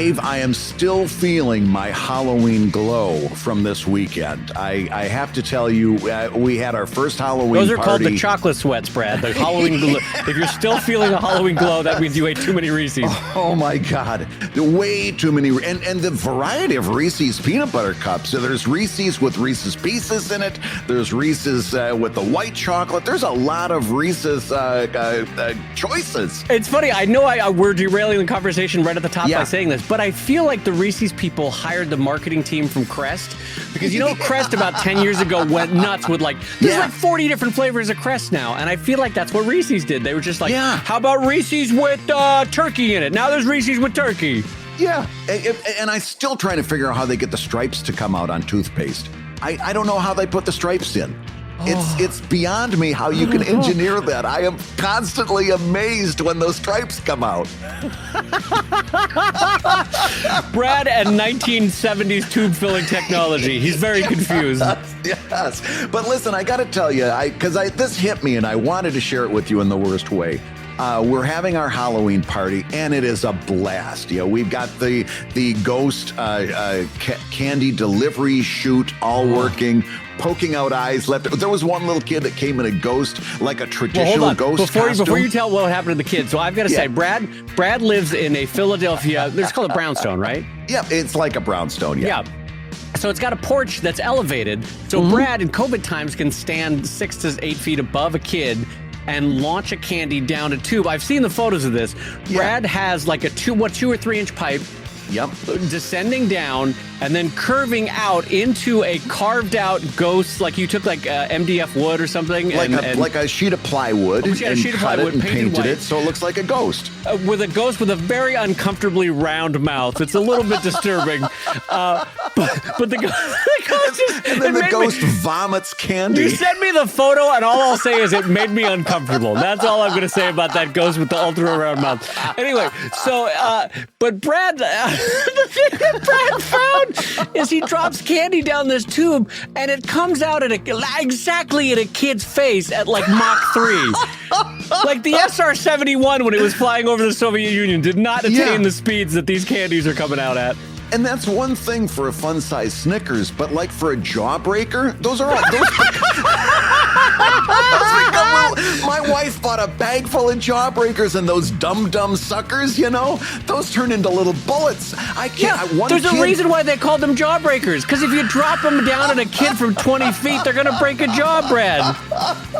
Dave, I am still feeling my Halloween glow from this weekend. I have to tell you, we had our first Halloween party. Those are called the chocolate sweats, Brad. The Halloween glow. If you're still feeling a Halloween glow, that means you ate too many Reese's. Oh my God. Way too many. And the variety of Reese's peanut butter cups. So there's Reese's with Reese's Pieces in it. There's Reese's with the white chocolate. There's a lot of Reese's choices. It's funny. I know we're derailing the conversation right at the top by saying this, but I feel like the Reese's people hired the marketing team from Crest, because Crest about 10 years ago went nuts with there's like 40 different flavors of Crest now, and I feel like that's what Reese's did. They were just like, how about Reese's with turkey in it? Now there's Reese's with turkey. Yeah, and I'm still trying to figure out how they get the stripes to come out on toothpaste. I don't know how they put the stripes in. It's beyond me how you can engineer that. I am constantly amazed when those stripes come out. Brad and 1970s tube filling technology. He's very confused. Yes. But listen, I got to tell you, because this hit me and I wanted to share it with you in the worst way. We're having our Halloween party, and it is a blast. We've got the ghost candy delivery chute all working, poking out eyes left. There was one little kid that came in a ghost, like a traditional ghost costume. Before you tell what happened to the kid, so I've got to say, Brad lives in a Philadelphia, let's call it brownstone, right? Yeah, it's like a brownstone, yeah. So it's got a porch that's elevated. So Brad, in COVID times, can stand 6 to 8 feet above a kid and launch a candy down a tube. I've seen the photos of this. Brad has like a 2 or 3 inch pipe. Yep. Descending down and then curving out into a carved out ghost, like you took MDF wood or something. Like a sheet of plywood and cut it and painted it so it looks like a ghost. With a ghost with a very uncomfortably round mouth. It's a little bit disturbing. But the ghost just... And then the ghost vomits candy. You sent me the photo and all I'll say is it made me uncomfortable. That's all I'm going to say about that ghost with the ultra round mouth. Anyway, so, but Brad... the thing that Brad found is he drops candy down this tube and it comes out exactly at a kid's face at like Mach 3. Like the SR-71 when it was flying over the Soviet Union did not attain the speeds that these candies are coming out at. And that's one thing for a fun-sized Snickers, but like for a jawbreaker, those are all... My wife bought a bag full of jawbreakers, and those dumb suckers, those turn into little bullets. I can't. There's a reason why they called them jawbreakers, because if you drop them down at a kid from 20 feet, they're going to break a jaw, Brad.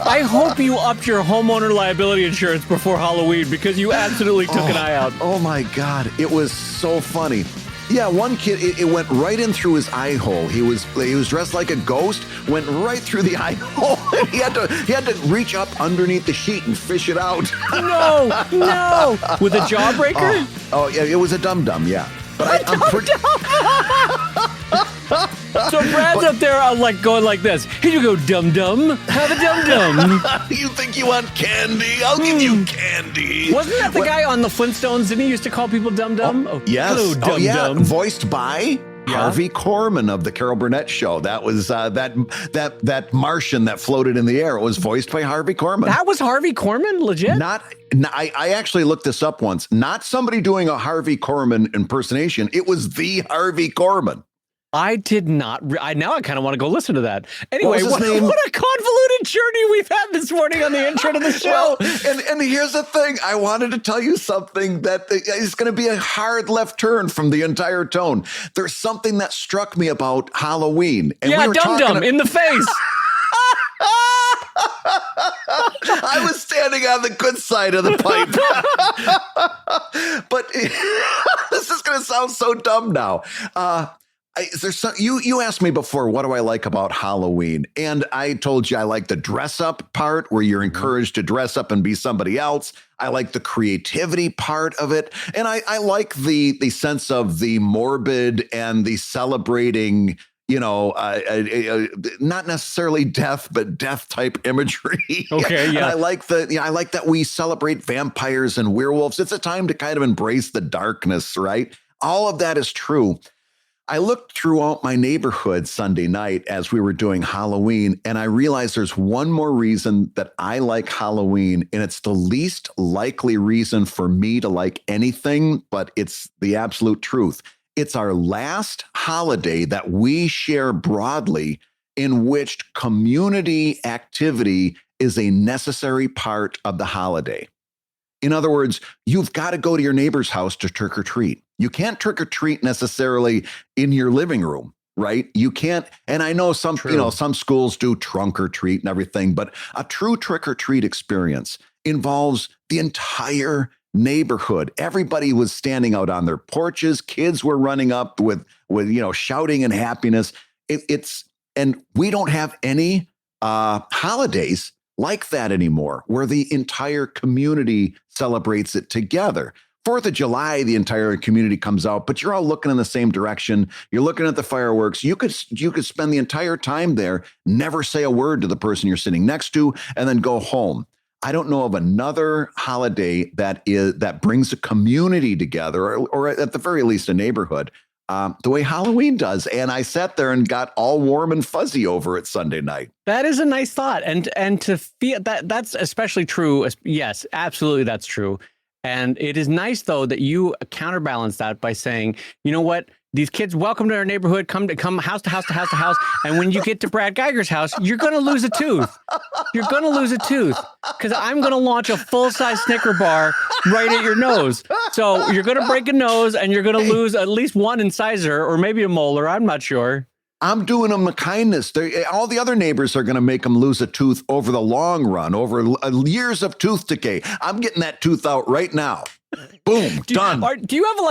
I hope you upped your homeowner liability insurance before Halloween, because you absolutely took an eye out. Oh my God, it was so funny. Yeah, one kid, it went right in through his eye hole. He was dressed like a ghost, went right through the eye hole. he had to reach up underneath the sheet and fish it out. No. With a jawbreaker? Oh yeah, it was a dum-dum, yeah. But I'm pretty... So Brad's up there going like this. Here you go, dum-dum. Have a dum-dum. You think you want candy? I'll give you candy. Wasn't that the guy on the Flintstones? Didn't he used to call people dum-dum? Yes. Hello, dum-dum. Voiced by... Harvey Korman of the Carol Burnett Show. That was that Martian that floated in the air. It was voiced by Harvey Korman. That was Harvey Korman? Legit? I actually looked this up once. Not somebody doing a Harvey Korman impersonation. It was the Harvey Korman. I did not. Now I kind of want to go listen to that. Anyway, what a convoluted journey we've had this morning on the intro to the show. Well, and here's the thing. I wanted to tell you something that is going to be a hard left turn from the entire tone. There's something that struck me about Halloween. And we were dum-dum in the face. I was standing on the good side of the pipe. But this is going to sound so dumb now. You asked me before, what do I like about Halloween? And I told you I like the dress up part where you're encouraged to dress up and be somebody else. I like the creativity part of it. And I like the sense of the morbid and the celebrating, not necessarily death, but death type imagery. Okay, yeah. And I like that we celebrate vampires and werewolves. It's a time to kind of embrace the darkness, right? All of that is true. I looked throughout my neighborhood Sunday night as we were doing Halloween, and I realized there's one more reason that I like Halloween, and it's the least likely reason for me to like anything, but it's the absolute truth. It's our last holiday that we share broadly in which community activity is a necessary part of the holiday. In other words, you've got to go to your neighbor's house to trick or treat. You can't trick or treat necessarily in your living room, right? You can't. And I know some, some schools do trunk or treat and everything, but a true trick or treat experience involves the entire neighborhood. Everybody was standing out on their porches. Kids were running up with shouting and happiness. And we don't have any holidays like that anymore, where the entire community celebrates it together. 4th of July, the entire community comes out, but you're all looking in the same direction. You're looking at the fireworks. You could spend the entire time there, never say a word to the person you're sitting next to, and then go home. I don't know of another holiday that brings a community together, or at the very least a neighborhood, the way Halloween does. And I sat there and got all warm and fuzzy over it Sunday night. That is a nice thought. And to feel that's especially true. Yes, absolutely. That's true. And it is nice, though, that you counterbalance that by saying, you know what? These kids, welcome to our neighborhood, come house to house to house to house. And when you get to Brad Geiger's house, you're going to lose a tooth. You're going to lose a tooth because I'm going to launch a full-size Snicker bar right at your nose. So you're going to break a nose and you're going to lose at least one incisor or maybe a molar. I'm not sure. I'm doing them a kindness. All the other neighbors are going to make them lose a tooth over the long run, over years of tooth decay. I'm getting that tooth out right now. Boom, done. Do you have a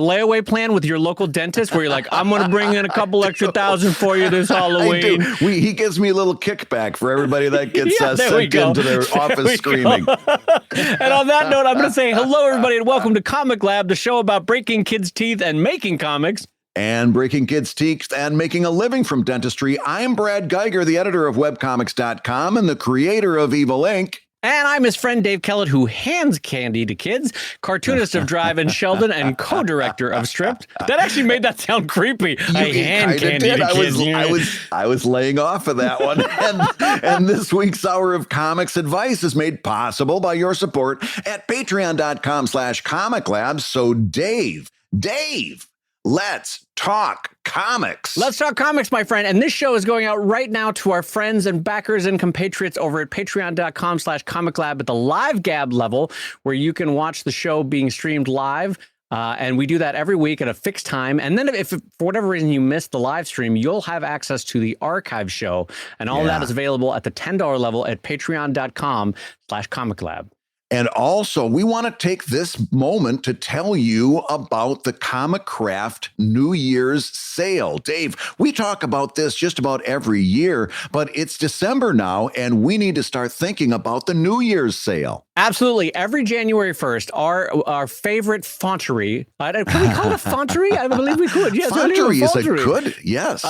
layaway plan with your local dentist where you're like, I'm going to bring in a couple extra $1,000 for you this Halloween? I do. He gives me a little kickback for everybody that gets sent into their office screaming. And on that note, I'm going to say hello, everybody, and welcome to ComicLab, the show about breaking kids' teeth and making comics. And breaking kids' teeth and making a living from dentistry. I'm Brad Geiger, the editor of webcomics.com and the creator of Evil Inc. And I'm his friend Dave Kellett, who hands candy to kids, cartoonist of Drive and Sheldon, and co-director of Stripped. That actually made that sound creepy. I hand candy to kids. I was laying off of that one. And this week's Hour of Comics Advice is made possible by your support at patreon.com/comiclab. So Dave, let's talk comics. Let's talk comics, my friend. And this show is going out right now to our friends and backers and compatriots over at patreon.com/comiclab at the live gab level, where you can watch the show being streamed live. And we do that every week at a fixed time. And then if for whatever reason you missed the live stream, you'll have access to the archive show. And all of that is available at the $10 level at patreon.com/comiclab. And also, we want to take this moment to tell you about the Comic Craft New Year's sale. Dave, we talk about this just about every year, but it's December now, and we need to start thinking about the New Year's sale. Absolutely. Every January 1st, our favorite fontery, can we call it a fontery? I believe we could. Yes, fontery is a good, yes.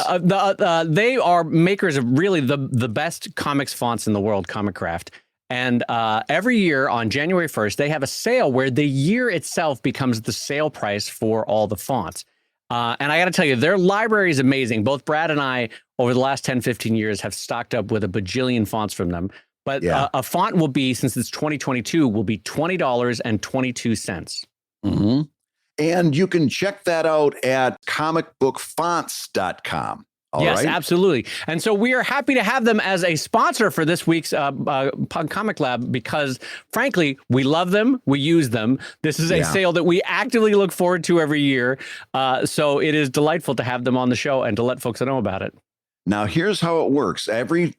They are makers of really the best comics fonts in the world, Comic Craft. And every year on January 1st, they have a sale where the year itself becomes the sale price for all the fonts. And I got to tell you, their library is amazing. Both Brad and I, over the last 10, 15 years, have stocked up with a bajillion fonts from them. But a font will be, since it's 2022, will be $20.22. Mm-hmm. And you can check that out at comicbookfonts.com. Yes, absolutely. And so we are happy to have them as a sponsor for this week's Comic Lab because, frankly, we love them. We use them. This is a sale that we actively look forward to every year. So it is delightful to have them on the show and to let folks know about it. Now, here's how it works. Every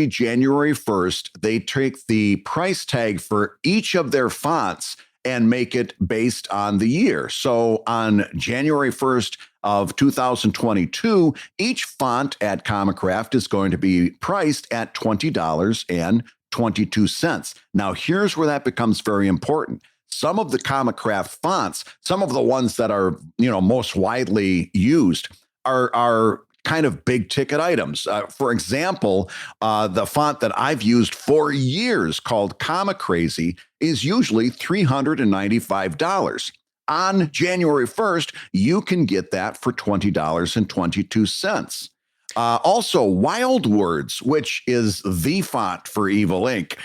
January 1st, they take the price tag for each of their fonts and make it based on the year. So on January 1st of 2022, each font at Comic Craft is going to be priced at $20.22. Now, here's where that becomes very important. Some of the Comic Craft fonts, some of the ones that are, most widely used are kind of big ticket items. For example, the font that I've used for years called Comic Crazy is usually $395. on January 1st, you can get that for $20.22. Also, Wild Words, which is the font for Evil Ink,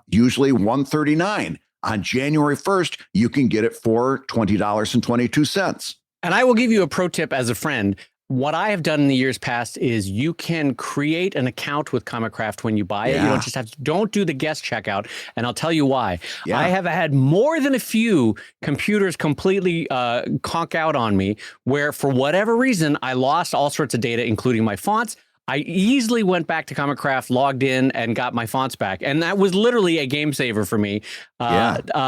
usually $139. On January 1st, you can get it for $20.22. And I will give you a pro tip as a friend. What I have done in the years past is you can create an account with ComicCraft when you buy it. You don't just have to, don't do the guest checkout. And I'll tell you why. Yeah. I have had more than a few computers completely conk out on me where for whatever reason, I lost all sorts of data, including my fonts. I easily went back to ComicCraft, logged in, and got my fonts back. And that was literally a game saver for me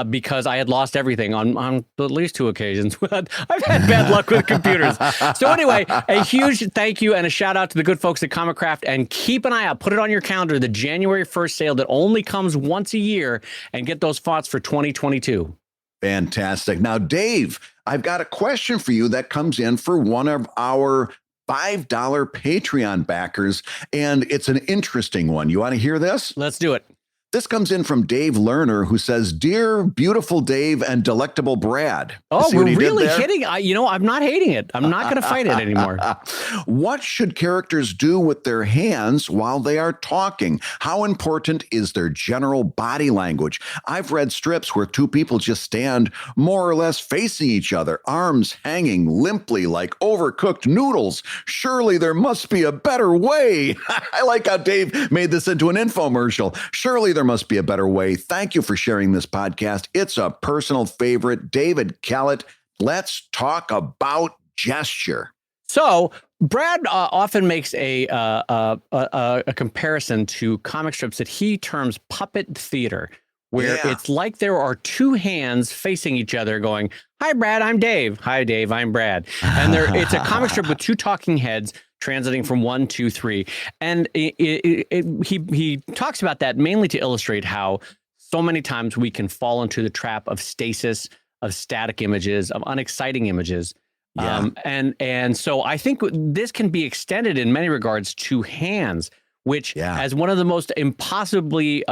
because I had lost everything on at least 2 occasions. I've had bad luck with computers. So anyway, a huge thank you and a shout out to the good folks at ComicCraft. And keep an eye out. Put it on your calendar, the January 1st sale that only comes once a year, and get those fonts for 2022. Fantastic. Now, Dave, I've got a question for you that comes in for one of our $5 Patreon backers, and it's an interesting one. You want to hear this? Let's do it. This comes in from Dave Lerner, who says, "Dear beautiful Dave and delectable Brad." Oh, we're really hitting. I'm not hating it. I'm not going to fight it anymore. What should characters do with their hands while they are talking? How important is their general body language? I've read strips where 2 people just stand more or less facing each other, arms hanging limply like overcooked noodles. Surely there must be a better way. I like how Dave made this into an infomercial. Surely there must be a better way. Thank you for sharing this podcast. It's a personal favorite. David Kellett, let's talk about gesture. So Brad often makes a comparison to comic strips that he terms puppet theater, where it's like there are 2 hands facing each other going, "Hi, Brad, I'm Dave. Hi, Dave, I'm Brad." And it's a comic strip with 2 talking heads transiting from 1, 2, 3. And he talks about that mainly to illustrate how so many times we can fall into the trap of stasis, of static images, of unexciting images. And so I think this can be extended in many regards to hands, which as one of the most impossibly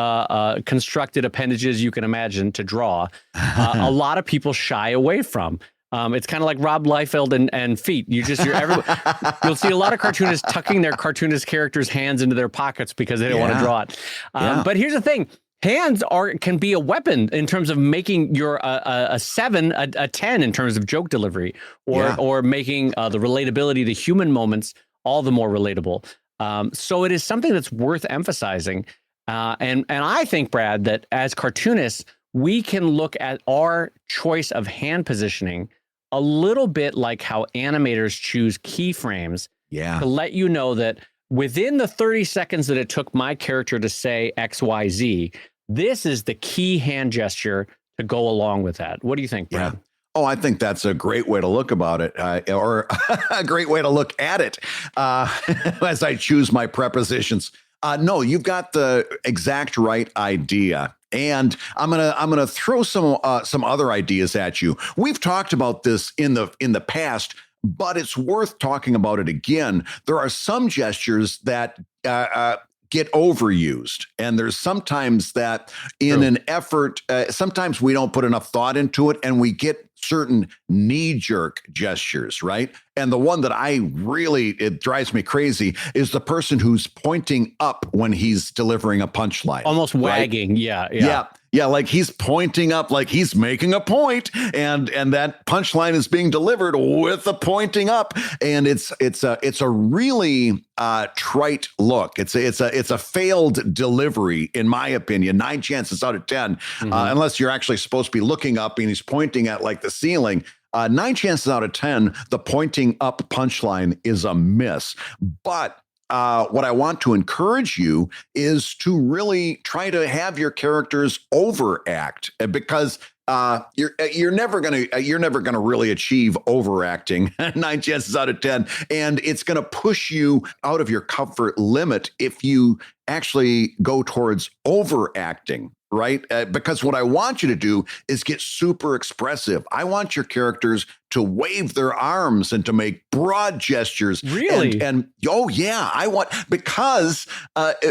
constructed appendages you can imagine to draw, a lot of people shy away from. It's kind of like Rob Liefeld and feet. You'll see a lot of cartoonists tucking their cartoonist characters' hands into their pockets because they don't want to draw it. But here's the thing. Hands can be a weapon in terms of making your a 7 a 10 in terms of joke delivery, or making the relatability, the human moments, all the more relatable. So it is something that's worth emphasizing. And I think, Brad, that as cartoonists, we can look at our choice of hand positioning a little bit like how animators choose keyframes to let you know that within the 30 seconds that it took my character to say XYZ, this is the key hand gesture to go along with that. What do you think, Brad? Oh, I think that's a great way to look about it, or a great way to look at it as I choose my prepositions. No, you've got the exact right idea. And I'm gonna throw some other ideas at you. We've talked about this in the past, but it's worth talking about it again. There are some gestures that get overused, and there's sometimes that in an effort, sometimes we don't put enough thought into it, and we get certain knee-jerk gestures, right? And the one that it drives me crazy is the person who's pointing up when he's delivering a punchline. Almost wagging, right? Yeah, like he's pointing up, like he's making a point, and that punchline is being delivered with the pointing up, and it's a really trite look. It's a failed delivery, in my opinion. 9 chances out of 10, unless you're actually supposed to be looking up and he's pointing at like the ceiling. 9 chances out of 10, the pointing up punchline is a miss. But what I want to encourage you is to really try to have your characters overact, because you're never gonna really achieve overacting 9 chances out of 10, and it's gonna push you out of your comfort limit if you actually go towards overacting. right? Because what I want you to do is get super expressive. I want your characters to wave their arms and to make broad gestures. Really? And oh yeah, I want, because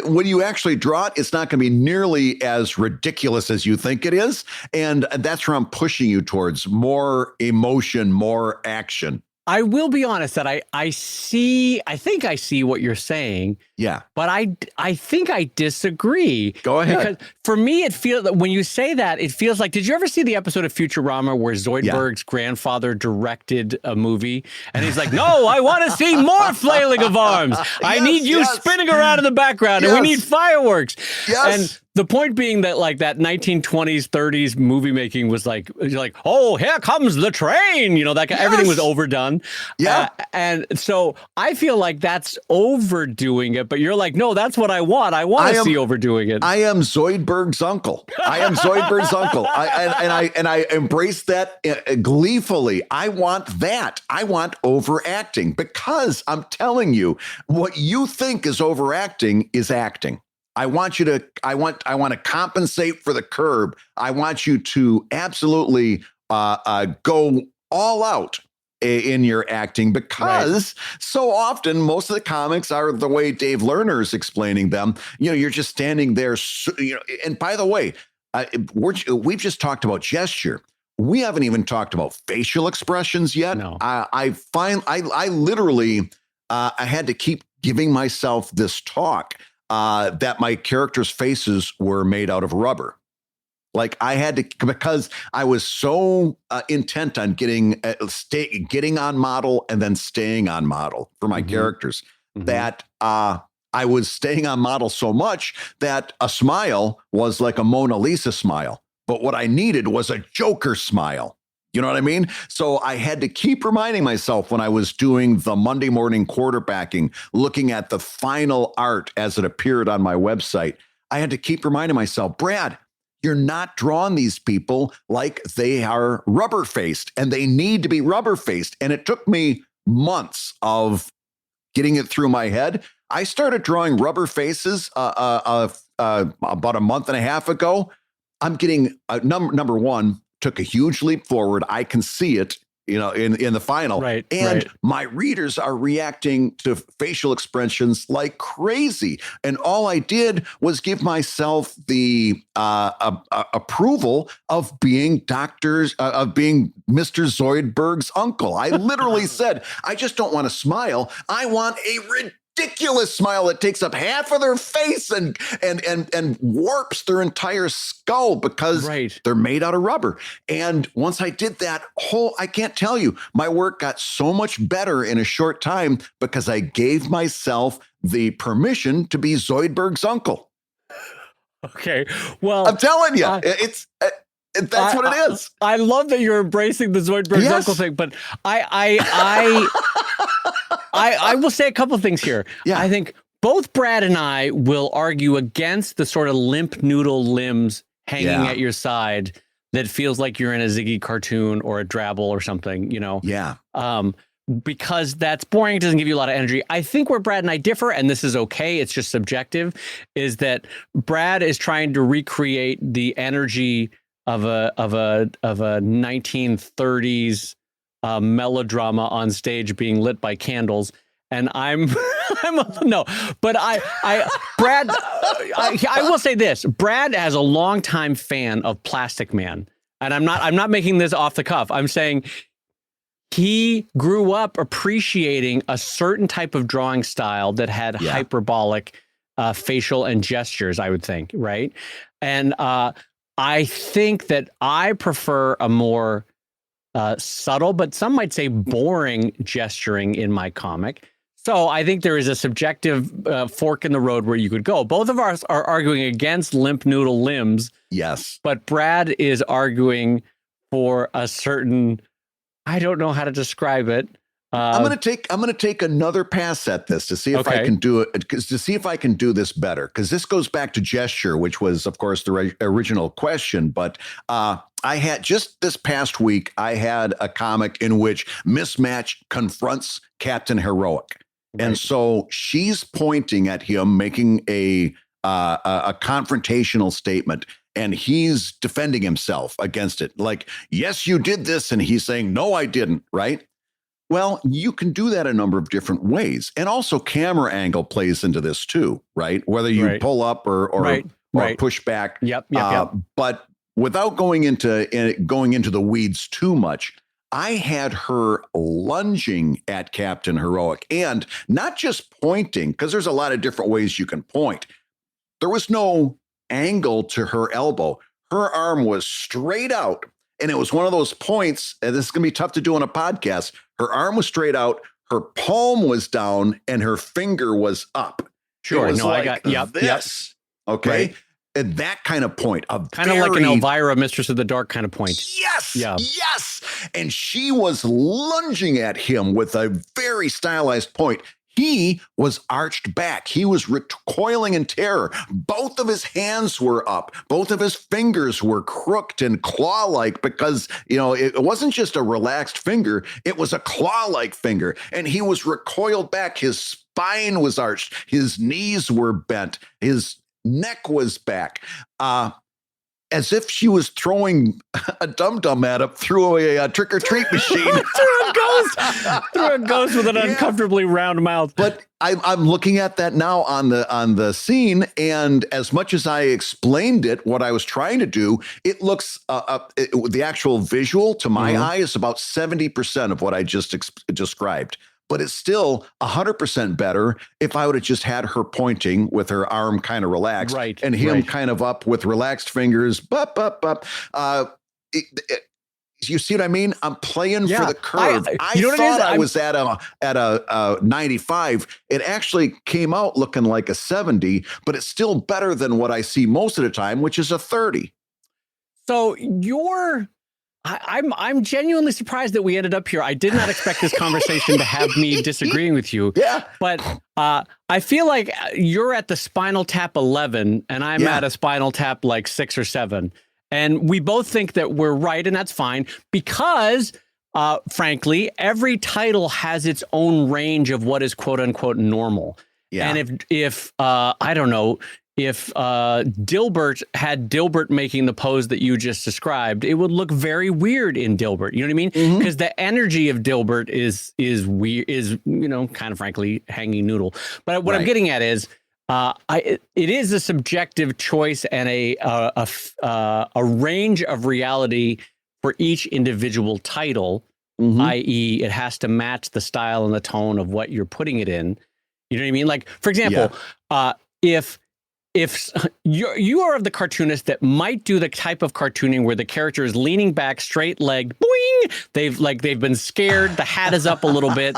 when you actually draw it, it's not going to be nearly as ridiculous as you think it is. And that's where I'm pushing you towards more emotion, more action. I will be honest that I think I see what you're saying. Yeah. But I think I disagree. Go ahead. Because for me, it feels that when you say that, it feels like, did you ever see the episode of Futurama where Zoidberg's grandfather directed a movie? And he's like, no, I want to see more flailing of arms. I need you spinning around in the background and we need fireworks. Yes. And the point being that like that 1920s, 30s movie making was like, oh, here comes the train. You know, that everything was overdone. Yeah. And so I feel like that's overdoing it. But you're like, no, that's what I want. I want to see overdoing it. I am Zoidberg's uncle. I am Zoidberg's uncle. I embrace that gleefully. I want that. I want overacting, because I'm telling you, what you think is overacting is acting. I want to compensate for the curb. I want you to absolutely go all out in your acting, because so often most of the comics are the way Dave Lerner is explaining them. You know, you're just standing there. And by the way, we've just talked about gesture. We haven't even talked about facial expressions yet. No. I literally I had to keep giving myself this talk that my characters' faces were made out of rubber. Like I had to, because I was so intent on getting on model and then staying on model for my characters, that I was staying on model so much that a smile was like a Mona Lisa smile. But what I needed was a Joker smile. You know what I mean? So I had to keep reminding myself when I was doing the Monday morning quarterbacking, looking at the final art as it appeared on my website, I had to keep reminding myself, Brad, you're not drawing these people like they are rubber-faced, and they need to be rubber-faced. And it took me months of getting it through my head. I started drawing rubber faces about a month and a half ago. I'm getting number one, took a huge leap forward. I can see it, you know, in the final. Right. And my readers are reacting to facial expressions like crazy. And all I did was give myself the approval of being being Mr. Zoidberg's uncle. I literally said, I just don't want to smile. I want a ridiculous smile that takes up half of their face and warps their entire skull, because they're made out of rubber. And once I did that, I can't tell you, my work got so much better in a short time because I gave myself the permission to be Zoidberg's uncle. Okay, well, I'm telling you, that's what it is. I love that you're embracing the Zoidberg's uncle thing, but I will say a couple of things here. Yeah. I think both Brad and I will argue against the sort of limp noodle limbs hanging at your side that feels like you're in a Ziggy cartoon or a Drabble or something, you know? Yeah. Because that's boring. It doesn't give you a lot of energy. I think where Brad and I differ, and this is okay, it's just subjective, is that Brad is trying to recreate the energy of a 1930s melodrama on stage being lit by candles, and I'm no, but Brad, I will say this: Brad as a longtime fan of Plastic Man, and I'm not making this off the cuff. I'm saying he grew up appreciating a certain type of drawing style that had hyperbolic facial and gestures, I would think, right? And I think that I prefer a more subtle, but some might say boring gesturing in my comic. So I think there is a subjective fork in the road where you could go. Both of us are arguing against limp noodle limbs. Yes. But Brad is arguing for a certain, I don't know how to describe it. I'm going to take another pass at this to see if I can do it, to see if I can do this better. Because this goes back to gesture, which was, of course, the original question. But I had just this past week, I had a comic in which Mismatch confronts Captain Heroic. Right. And so she's pointing at him, making a confrontational statement. and he's defending himself against it. Like, yes, you did this. And he's saying, no, I didn't. Right. Well, you can do that a number of different ways. And also camera angle plays into this too, right? Whether you pull up or push back. Yep. But without going into the weeds too much, I had her lunging at Captain Heroic, and not just pointing, because there's a lot of different ways you can point. There was no angle to her elbow. Her arm was straight out, and it was one of those points, and this is going to be tough to do on a podcast. Her arm was straight out, her palm was down, and her finger was up. Sure. It was I got this. Okay. Right. And that kind of point, kind of like an Elvira, Mistress of the Dark kind of point. Yes. Yeah. Yes. And she was lunging at him with a very stylized point. He was arched back. He was recoiling in terror. Both of his hands were up. Both of his fingers were crooked and claw-like because, it wasn't just a relaxed finger. It was a claw-like finger. And he was recoiled back. His spine was arched. His knees were bent. His neck was back, as if she was throwing a dum-dum at him through a trick-or-treat machine. through a ghost with an uncomfortably round mouth. But I'm looking at that now on the scene, and as much as I explained it, what I was trying to do, it looks the actual visual to my eye is about 70% of what I just described. But it's still 100% better if I would have just had her pointing with her arm kind of relaxed, and him kind of up with relaxed fingers. You see what I mean? I'm playing for the curve. I thought I was at a 95. It actually came out looking like a 70, but it's still better than what I see most of the time, which is a 30. So I'm genuinely surprised that we ended up here. I did not expect this conversation to have me disagreeing with you. Yeah. But I feel like you're at the Spinal Tap 11 and I'm at a Spinal Tap like 6 or 7. And we both think that we're right, and that's fine because, frankly, every title has its own range of what is quote unquote normal. Yeah. And if I don't know, if Dilbert had Dilbert making the pose that you just described, it would look very weird in Dilbert. You know what I mean? Because the energy of Dilbert is weird, kind of frankly hanging noodle. But what I'm getting at is it is a subjective choice and a range of reality for each individual title, i.e. it has to match the style and the tone of what you're putting it in. You know what I mean? Like, for example, if you are of the cartoonist that might do the type of cartooning where the character is leaning back, straight leg, boing, they've been scared, the hat is up a little bit.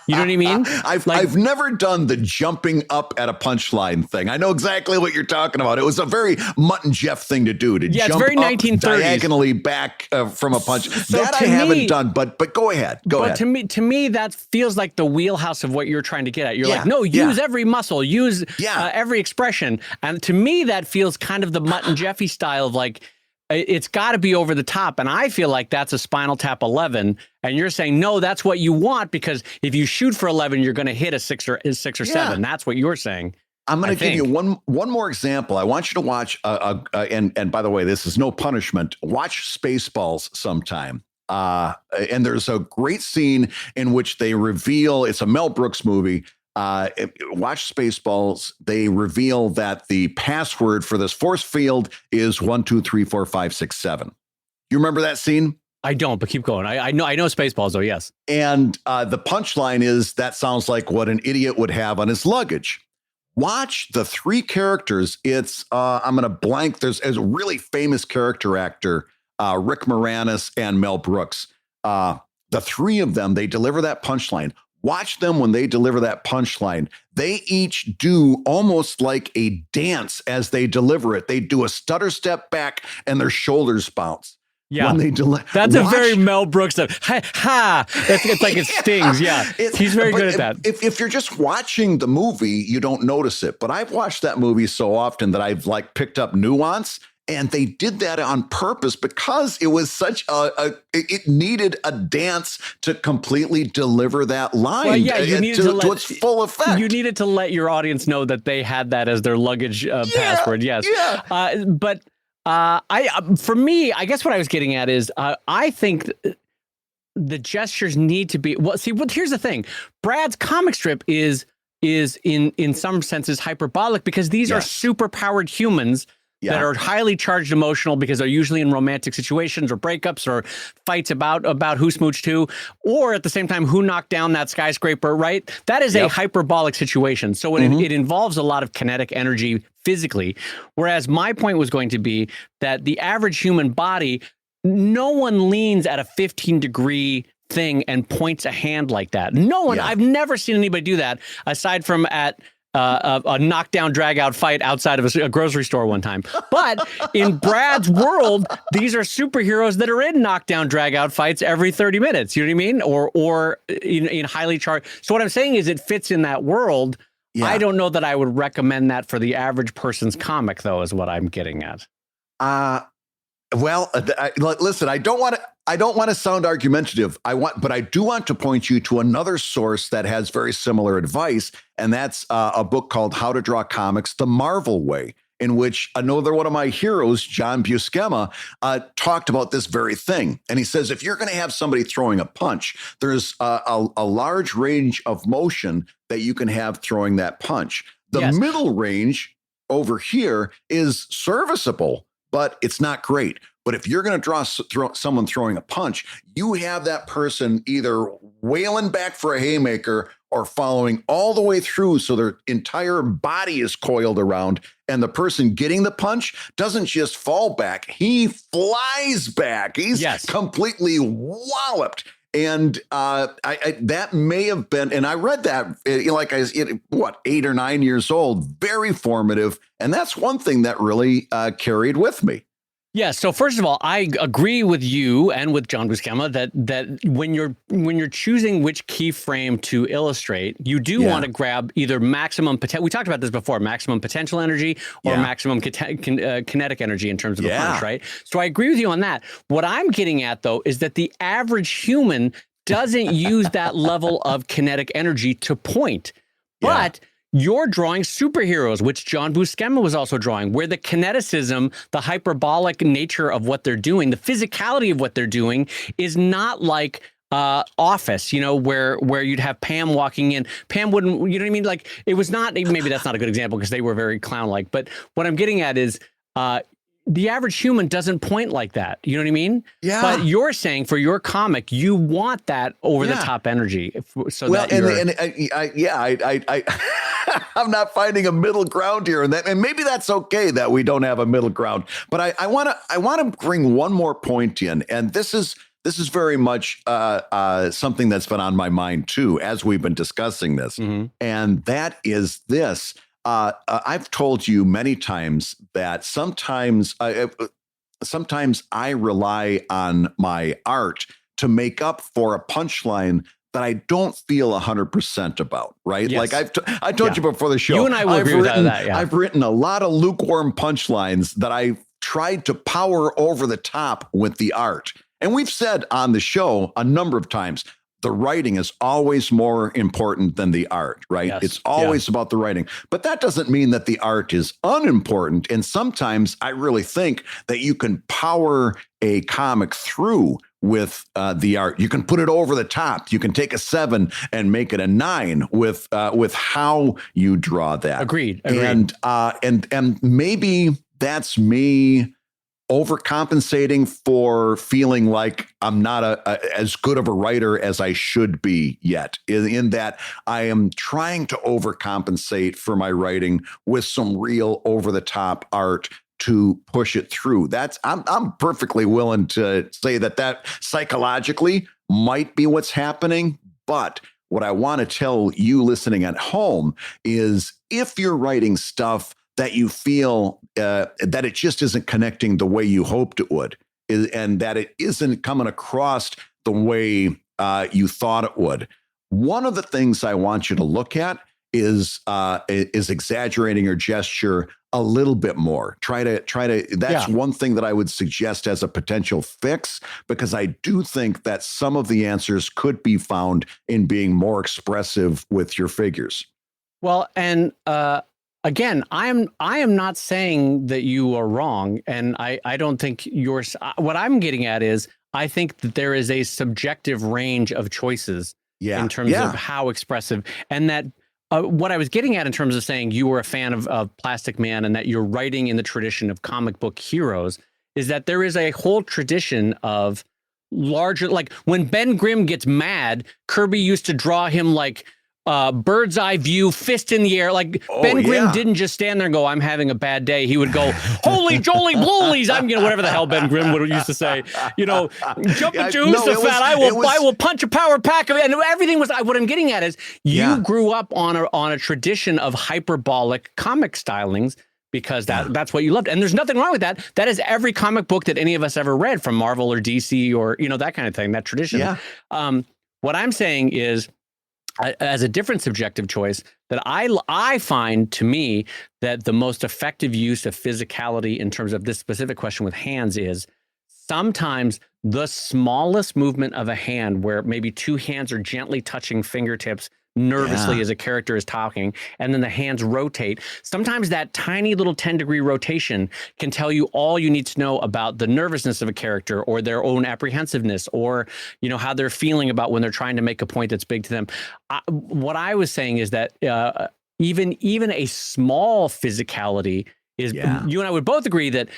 You know what I mean? I've never done the jumping up at a punchline thing. I know exactly what you're talking about. It was a very Mutt and Jeff thing to do, jump it's very up 1930s. Diagonally back from a punch. So that I haven't done, but go ahead. Go ahead. To me, that feels like the wheelhouse of what you're trying to get at. You're like, no, use every muscle, use every expression. And to me, that feels kind of the Mutt and Jeffy style of like, it's got to be over the top. And I feel like that's a Spinal Tap 11. And you're saying, no, that's what you want, because if you shoot for 11, you're going to hit a 6 or 7. That's what you're saying. I'm going to give you one more example. I want you to watch, and by the way, this is no punishment. Watch Spaceballs sometime. And there's a great scene in which they reveal, it's a Mel Brooks movie. Watch Spaceballs. They reveal that the password for this force field is 1, 2, 3, 4, 5, 6, 7. You remember that scene? I don't, but keep going. I know Spaceballs though. Yes. And the punchline is that sounds like what an idiot would have on his luggage. Watch the 3 characters. It's I'm going to blank. There's a really famous character actor, Rick Moranis and Mel Brooks. The 3 of them, they deliver that punchline. Watch them when they deliver that punchline. They each do almost like a dance as they deliver it. They do a stutter step back and their shoulders bounce. Yeah, when they that's a very Mel Brooks stuff. Ha! It's like it stings. Yeah, he's very good at that. If you're just watching the movie, you don't notice it. But I've watched that movie so often that I've picked up nuance. And they did that on purpose because it was such it needed a dance to completely deliver that line. Well, yeah, you needed to its full effect. You needed to let your audience know that they had that as their luggage password. Yes. Yeah. But For me, I guess what I was getting at is I think the gestures need to be here's the thing. Brad's comic strip is in some senses hyperbolic because these are super powered humans that are highly charged emotional because they're usually in romantic situations or breakups or fights about who smooched who, or at the same time, who knocked down that skyscraper, right? That is a hyperbolic situation. So it involves a lot of kinetic energy physically. Whereas my point was going to be that the average human body, no one leans at a 15-degree thing and points a hand like that. No one, I've never seen anybody do that aside from at a knockdown, drag out fight outside of a grocery store one time. But in Brad's world, these are superheroes that are in knockdown, drag out fights every 30 minutes. You know what I mean? Or in highly charged. So what I'm saying is it fits in that world. Yeah. I don't know that I would recommend that for the average person's comic, though, is what I'm getting at. Well, listen, I don't want to sound argumentative. But I do want to point you to another source that has very similar advice, and that's a book called How to Draw Comics the Marvel Way, in which another one of my heroes, John Buscema, talked about this very thing. And he says, if you're going to have somebody throwing a punch, there's a large range of motion that you can have throwing that punch. The middle range over here is serviceable, but it's not great. But if you're going to draw someone throwing a punch, you have that person either wailing back for a haymaker or following all the way through so their entire body is coiled around. And the person getting the punch doesn't just fall back. He flies back. He's completely walloped. And that may have been, and I read that like I was, 8 or 9 years old, very formative. And that's one thing that really carried with me. Yeah. So first of all, I agree with you and with John Buscema that when you're choosing which keyframe to illustrate, you do want to grab either maximum potential. We talked about this before: maximum potential energy or maximum kinetic energy in terms of a punch, right? So I agree with you on that. What I'm getting at, though, is that the average human doesn't use that level of kinetic energy to point, but you're drawing superheroes, which John Buscema was also drawing, where the kineticism, the hyperbolic nature of what they're doing, the physicality of what they're doing is not like Office, where you'd have Pam walking in. Pam wouldn't, you know what I mean? Like, it was not, maybe that's not a good example because they were very clown-like, but what I'm getting at is the average human doesn't point like that. You know what I mean? Yeah. But you're saying for your comic, you want that over the top energy. I'm not finding a middle ground here, and maybe that's okay that we don't have a middle ground. But I want to bring one more point in, and this is very much something that's been on my mind too as we've been discussing this, and that is this. I've told you many times that sometimes I rely on my art to make up for a punchline that I don't feel 100% about, right? Yes. Like I told you before the show. You and I will agree with that. Yeah. I've written a lot of lukewarm punchlines that I tried to power over the top with the art. And we've said on the show a number of times, the writing is always more important than the art, right? Yes. It's always about the writing. But that doesn't mean that the art is unimportant. And sometimes I really think that you can power a comic through with the art. You can put it over the top. You can take a 7 and make it a 9 with how you draw that. Agreed. And maybe that's me overcompensating for feeling like I'm not as good of a writer as I should be yet, in that I am trying to overcompensate for my writing with some real over-the-top art to push it through. I'm perfectly willing to say that psychologically might be what's happening, but what I want to tell you listening at home is if you're writing stuff that you feel that it just isn't connecting the way you hoped it would, and that it isn't coming across the way you thought it would. One of the things I want you to look at is exaggerating your gesture a little bit more. Try to. That's one thing that I would suggest as a potential fix, because I do think that some of the answers could be found in being more expressive with your figures. Well, and again, I am not saying that you are wrong, and I don't think what I'm getting at is I think that there is a subjective range of choices in terms of how expressive, and that what I was getting at in terms of saying you were a fan of Plastic Man and that you're writing in the tradition of comic book heroes is that there is a whole tradition of larger, like when Ben Grimm gets mad, Kirby used to draw him like bird's eye view, fist in the air. Like Ben Grimm didn't just stand there and go, "I'm having a bad day." He would go, "Holy jolly blolies!" I'm, whatever the hell Ben Grimm would used to say. Jumping to Jehoshaphat, I will punch a power pack of it. And everything was. What I'm getting at is you grew up on a tradition of hyperbolic comic stylings. Because that's what you loved. And there's nothing wrong with that. That is every comic book that any of us ever read from Marvel or DC or, that kind of thing, that tradition. Yeah. What I'm saying is, as a different subjective choice, that I find, to me, that the most effective use of physicality in terms of this specific question with hands is sometimes the smallest movement of a hand where maybe two hands are gently touching fingertips nervously as a character is talking, and then the hands rotate. Sometimes that tiny little 10-degree rotation can tell you all you need to know about the nervousness of a character or their own apprehensiveness or, how they're feeling about when they're trying to make a point that's big to them. What I was saying is that even a small physicality is, you and I would both agree that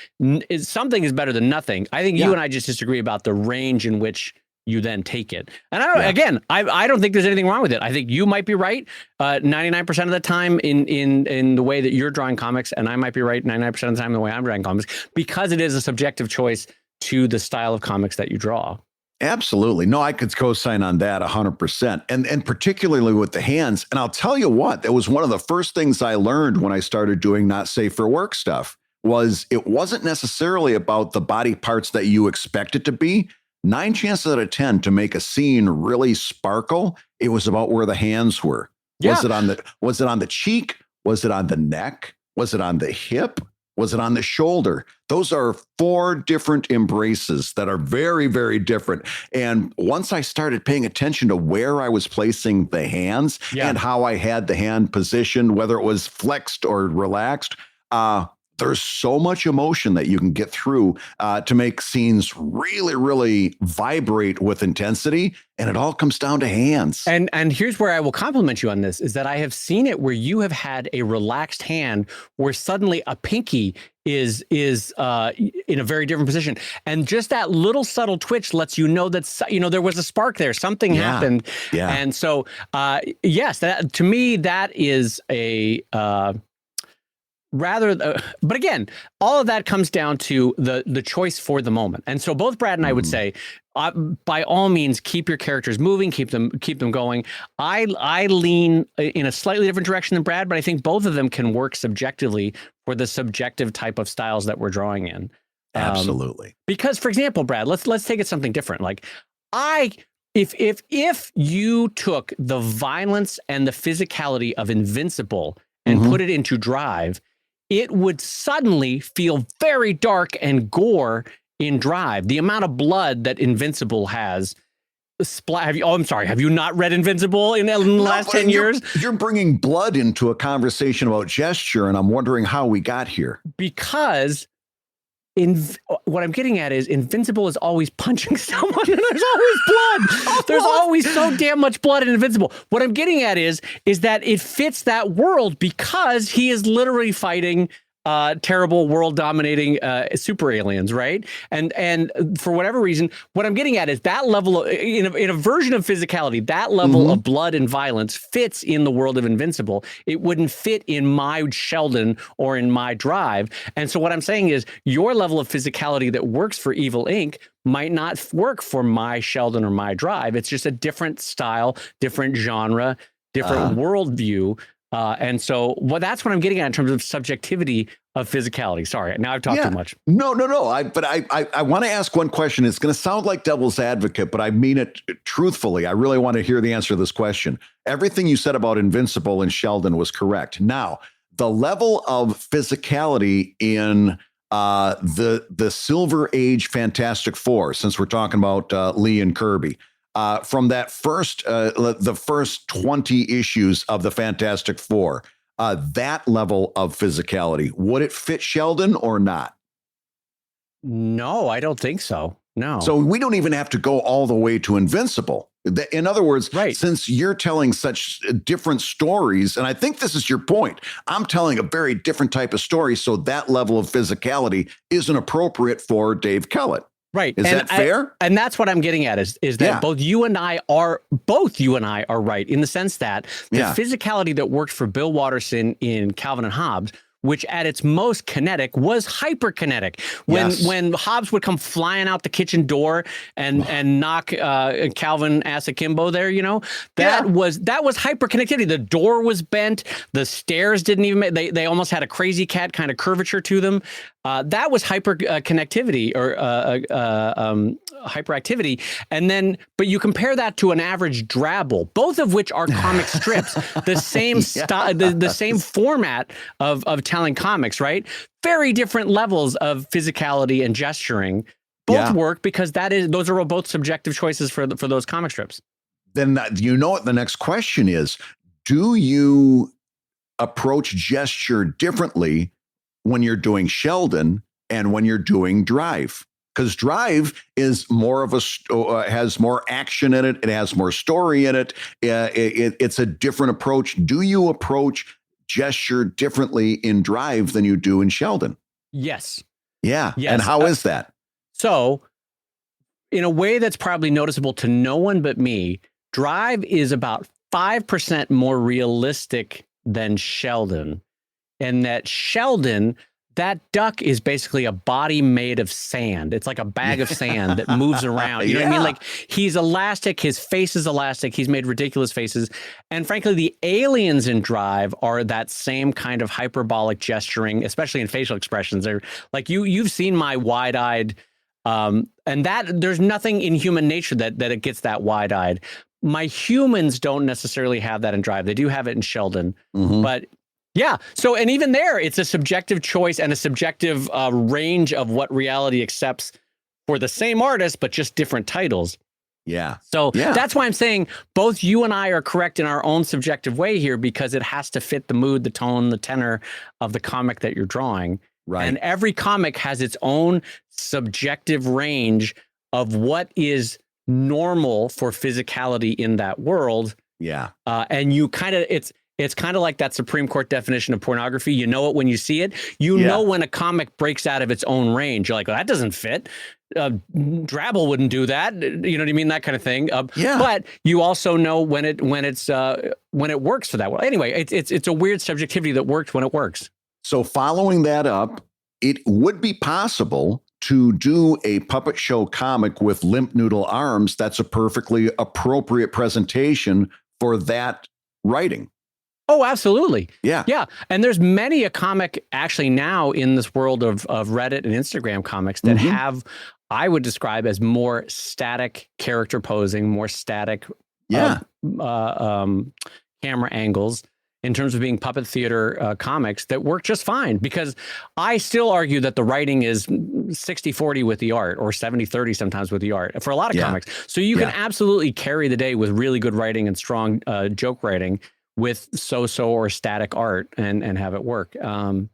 something is better than nothing. I think you and I just disagree about the range in which you then take it. And I don't think there's anything wrong with it. I think you might be right 99% of the time in the way that you're drawing comics, and I might be right 99% of the time in the way I'm drawing comics, because it is a subjective choice to the style of comics that you draw. Absolutely. No, I could co-sign on that 100%. And particularly with the hands. And I'll tell you what, that was one of the first things I learned when I started doing not safe for work stuff, was it wasn't necessarily about the body parts that you expect it to be. 9 chances out of 10 to make a scene really sparkle, it was about where the hands were. Yeah. Was it on the cheek? Was it on the neck? Was it on the hip? Was it on the shoulder? Those are 4 different embraces that are very, very different. And once I started paying attention to where I was placing the hands and how I had the hand positioned, whether it was flexed or relaxed, there's so much emotion that you can get through to make scenes really, really vibrate with intensity. And it all comes down to hands. And here's where I will compliment you on this, is that I have seen it where you have had a relaxed hand where suddenly a pinky is in a very different position. And just that little subtle twitch lets you know that, there was a spark there. Something happened. Yeah. And so, yes, that, to me, that is a... but again, all of that comes down to the choice for the moment. And so both Brad and I would say, by all means, keep your characters moving, keep them going. I lean in a slightly different direction than Brad, but I think both of them can work subjectively for the subjective type of styles that we're drawing in. Absolutely. Because, for example, Brad, let's take it something different. Like if you took the violence and the physicality of Invincible and put it into Drive, it would suddenly feel very dark and gore in Drive. The amount of blood that Invincible has. Have you not read Invincible in the last 10 years? You're bringing blood into a conversation about gesture, and I'm wondering how we got here. Because what I'm getting at is Invincible is always punching someone, and there's always blood. There's always so damn much blood in Invincible. What I'm getting at is that it fits that world because he is literally fighting terrible world-dominating super aliens, right? And for whatever reason, what I'm getting at is that level of, in a version of physicality, that level of blood and violence fits in the world of Invincible. It wouldn't fit in my Sheldon or in my Drive. And so what I'm saying is your level of physicality that works for Evil Inc. might not work for my Sheldon or my Drive. It's just a different style, different genre, different worldview. And so that's what I'm getting at in terms of subjectivity of physicality. Sorry, now I've talked too much. No. But I want to ask one question. It's going to sound like devil's advocate, but I mean it truthfully. I really want to hear the answer to this question. Everything you said about Invincible and Sheldon was correct. Now, the level of physicality in the Silver Age Fantastic Four, since we're talking about Lee and Kirby, from that the first 20 issues of the Fantastic Four, that level of physicality. Would it fit Sheldon or not? No, I don't think so. No. So we don't even have to go all the way to Invincible. In other words, since you're telling such different stories, and I think this is your point, I'm telling a very different type of story, so that level of physicality isn't appropriate for Dave Kellett. Right. Is that fair? And that's what I'm getting at is that both you and I are right in the sense that the physicality that worked for Bill Watterson in Calvin and Hobbes, which at its most kinetic was hyperkinetic. When Hobbes would come flying out the kitchen door and knock Calvin ass akimbo there, that was hyperconnectivity. The door was bent. The stairs didn't even they almost had a crazy cat kind of curvature to them. That was hyperconnectivity or hyperactivity. And then, but you compare that to an average Drabble, both of which are comic strips, the same style, the same format of telling comics, right? Very different levels of physicality and gesturing. Both work because those are both subjective choices for those comic strips. Then what the next question is: do you approach gesture differently when you're doing Sheldon and when you're doing Drive? Because Drive is more of has more action in it. It has more story in it. It's a different approach. Do you approach gesture differently in Drive than you do in Sheldon? Yes. Yeah. Yes. And how is that? So, in a way that's probably noticeable to no one but me, Drive is about 5% more realistic than Sheldon. And that Sheldon, that duck is basically a body made of sand. It's like a bag of sand that moves around. You know what I mean? Like, he's elastic. His face is elastic. He's made ridiculous faces. And frankly, the aliens in Drive are that same kind of hyperbolic gesturing, especially in facial expressions. They're like, you've seen my wide-eyed, and that there's nothing in human nature that it gets that wide-eyed. My humans don't necessarily have that in Drive. They do have it in Sheldon, but yeah. So, and even there, it's a subjective choice and a subjective range of what reality accepts for the same artist, but just different titles. Yeah. So that's why I'm saying both you and I are correct in our own subjective way here, because it has to fit the mood, the tone, the tenor of the comic that you're drawing. Right. And every comic has its own subjective range of what is normal for physicality in that world. Yeah. And you kind of, it's kind of like that Supreme Court definition of pornography. You know it when you see it. You know when a comic breaks out of its own range. You're like, well, that doesn't fit. Drabble wouldn't do that. You know what I mean? That kind of thing. But you also know when it works for that. Well, anyway, it's a weird subjectivity that works when it works. So following that up, it would be possible to do a puppet show comic with limp noodle arms. That's a perfectly appropriate presentation for that writing. Oh, absolutely. Yeah. Yeah. And there's many a comic actually now in this world of Reddit and Instagram comics that have, I would describe as more static character posing, more static camera angles in terms of being puppet theater comics that work just fine, because I still argue that the writing is 60-40 with the art, or 70-30 sometimes with the art for a lot of comics. So you can absolutely carry the day with really good writing and strong joke writing with so-so or static art and have it work. And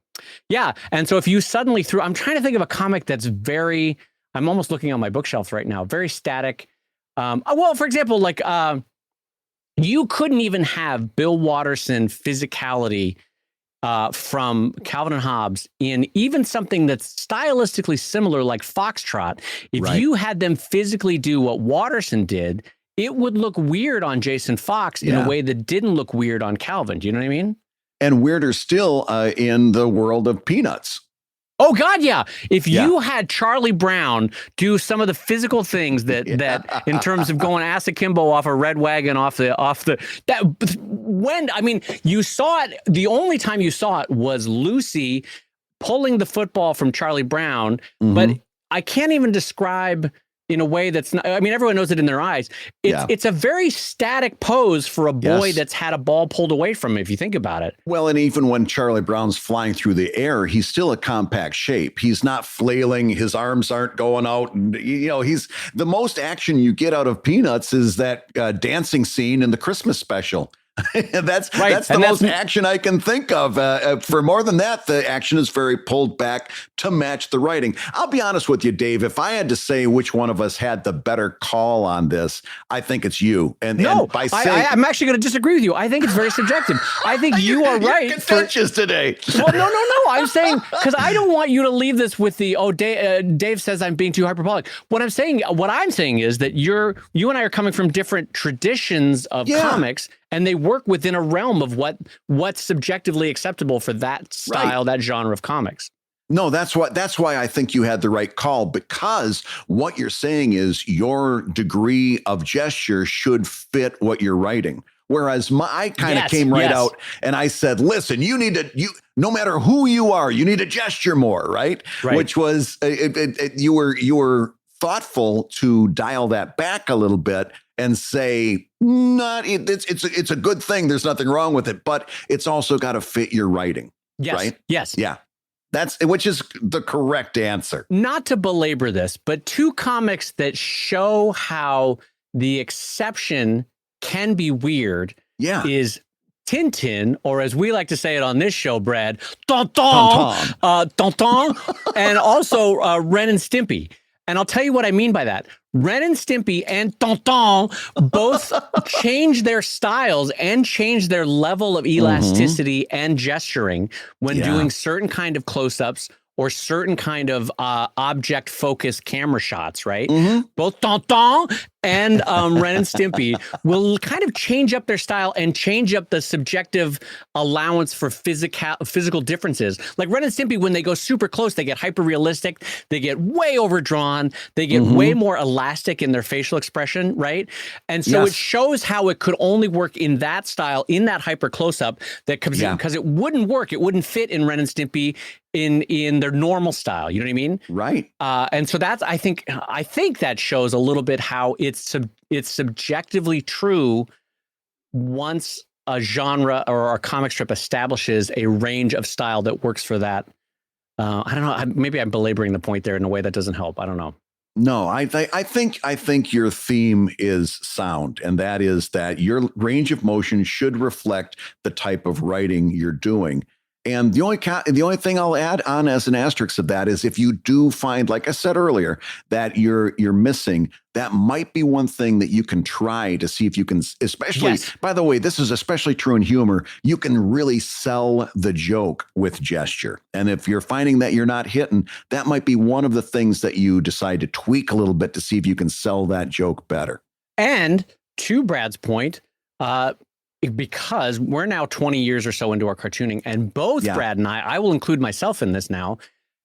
so if you suddenly I'm trying to think of a comic that's I'm almost looking on my bookshelf right now, very static. Well, for example, like you couldn't even have Bill Watterson physicality from Calvin and Hobbes in even something that's stylistically similar like Foxtrot. If you had them physically do what Watterson did, it would look weird on Jason Fox in a way that didn't look weird on Calvin. Do you know what I mean? And weirder still in the world of Peanuts. Oh God, yeah. If you had Charlie Brown do some of the physical things that in terms of going ass akimbo off a red wagon you saw it. The only time you saw it was Lucy pulling the football from Charlie Brown, but I can't even describe in a way that's not, I mean, everyone knows it in their eyes. It's a very static pose for a boy that's had a ball pulled away from him, if you think about it. Well, and even when Charlie Brown's flying through the air, he's still a compact shape. He's not flailing. His arms aren't going out. And, he's the most action you get out of Peanuts is that dancing scene in the Christmas special. That's Right. that's the And most that's- action I can think of. For more than that, the action is very pulled back to match the writing. I'll be honest with you, Dave. If I had to say which one of us had the better call on this, I think it's you. And by saying, I'm actually going to disagree with you. I think it's very subjective. I think you are right. You're contentious today. Well, no. I'm saying, because I don't want you to leave this with the, Dave says I'm being too hyperbolic. What I'm saying is that you and I are coming from different traditions of comics, and they work within a realm of what's subjectively acceptable for that style, that genre of comics. No, that's why I think you had the right call, because what you're saying is your degree of gesture should fit what you're writing. Whereas I kind of came right out and I said, listen, no matter who you are, you need to gesture more, right? Which was, you were thoughtful to dial that back a little bit and say, it's a good thing. There's nothing wrong with it, but it's also got to fit your writing. Yes. Right? Yes. Yeah. Which is the correct answer. Not to belabor this, but two comics that show how the exception can be weird is Tintin, or as we like to say it on this show, Brad, Tonton, and also Ren and Stimpy. And I'll tell you what I mean by that. Ren and Stimpy and Tonton both change their styles and change their level of elasticity and gesturing when doing certain kind of close-ups or certain kind of object focused camera shots, right? Both Tonton and Ren and Stimpy will kind of change up their style and change up the subjective allowance for physical differences. Like Ren and Stimpy, when they go super close, they get hyper realistic, they get way overdrawn, they get way more elastic in their facial expression, right? And so it shows how it could only work in that style, in that hyper close up, that comes in, because it wouldn't work, it wouldn't fit in Ren and Stimpy in their normal style. You know what I mean? Right. And so that's, I think that shows a little bit how it's subjectively true once a genre or a comic strip establishes a range of style that works for that. I don't know. Maybe I'm belaboring the point there in a way that doesn't help. I don't know. No, I think your theme is sound, and that is that your range of motion should reflect the type of writing you're doing. And the only thing I'll add on as an asterisk of that is, if you do find, like I said earlier, that you're missing, that might be one thing that you can try to see if you can, especially, by the way, this is especially true in humor, you can really sell the joke with gesture. And if you're finding that you're not hitting, that might be one of the things that you decide to tweak a little bit to see if you can sell that joke better. And to Brad's point, because we're now 20 years or so into our cartooning, and both Brad and I will include myself in this now,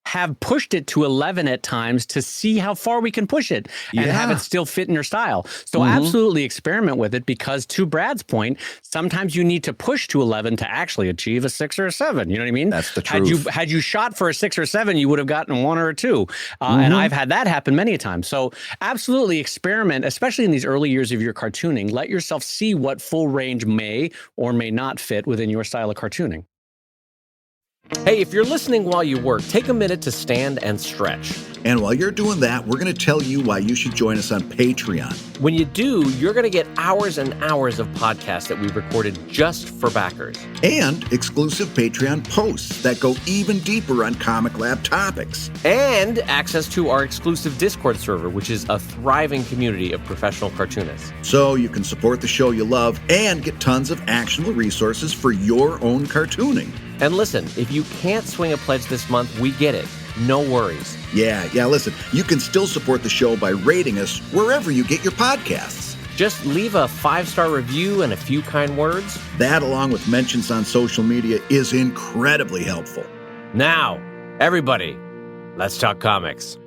have pushed it to 11 at times to see how far we can push it and have it still fit in your style. So absolutely experiment with it, because to Brad's point, sometimes you need to push to 11 to actually achieve a 6 or a 7. You know what I mean? That's the truth. Had you shot for a 6 or 7, you would have gotten a 1 or a 2. And I've had that happen many times. So absolutely experiment, especially in these early years of your cartooning. Let yourself see what full range may or may not fit within your style of cartooning. Hey, if you're listening while you work, take a minute to stand and stretch. And while you're doing that, we're going to tell you why you should join us on Patreon. When you do, you're going to get hours and hours of podcasts that we've recorded just for backers. And exclusive Patreon posts that go even deeper on ComicLab topics. And access to our exclusive Discord server, which is a thriving community of professional cartoonists. So you can support the show you love and get tons of actionable resources for your own cartooning. And listen, if you can't swing a pledge this month, we get it. No worries. Yeah, listen, you can still support the show by rating us wherever you get your podcasts. Just leave a 5-star review and a few kind words. That, along with mentions on social media, is incredibly helpful. Now, everybody, let's talk comics.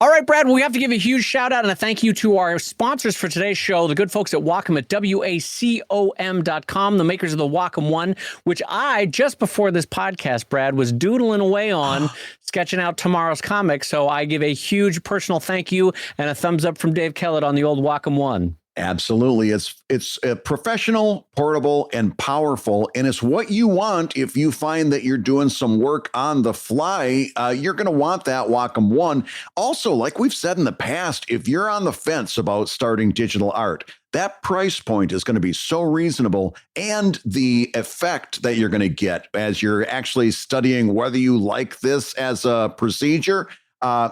All right, Brad, we have to give a huge shout out and a thank you to our sponsors for today's show, the good folks at Wacom at WACOM, the makers of the Wacom One, which I, just before this podcast, Brad, was doodling away on, sketching out tomorrow's comic. So I give a huge personal thank you and a thumbs up from Dave Kellett on the old Wacom One. Absolutely. It's professional, portable, and powerful. And it's what you want if you find that you're doing some work on the fly. You're going to want that Wacom One. Also, like we've said in the past, if you're on the fence about starting digital art, that price point is going to be so reasonable, and the effect that you're going to get as you're actually studying whether you like this as a procedure.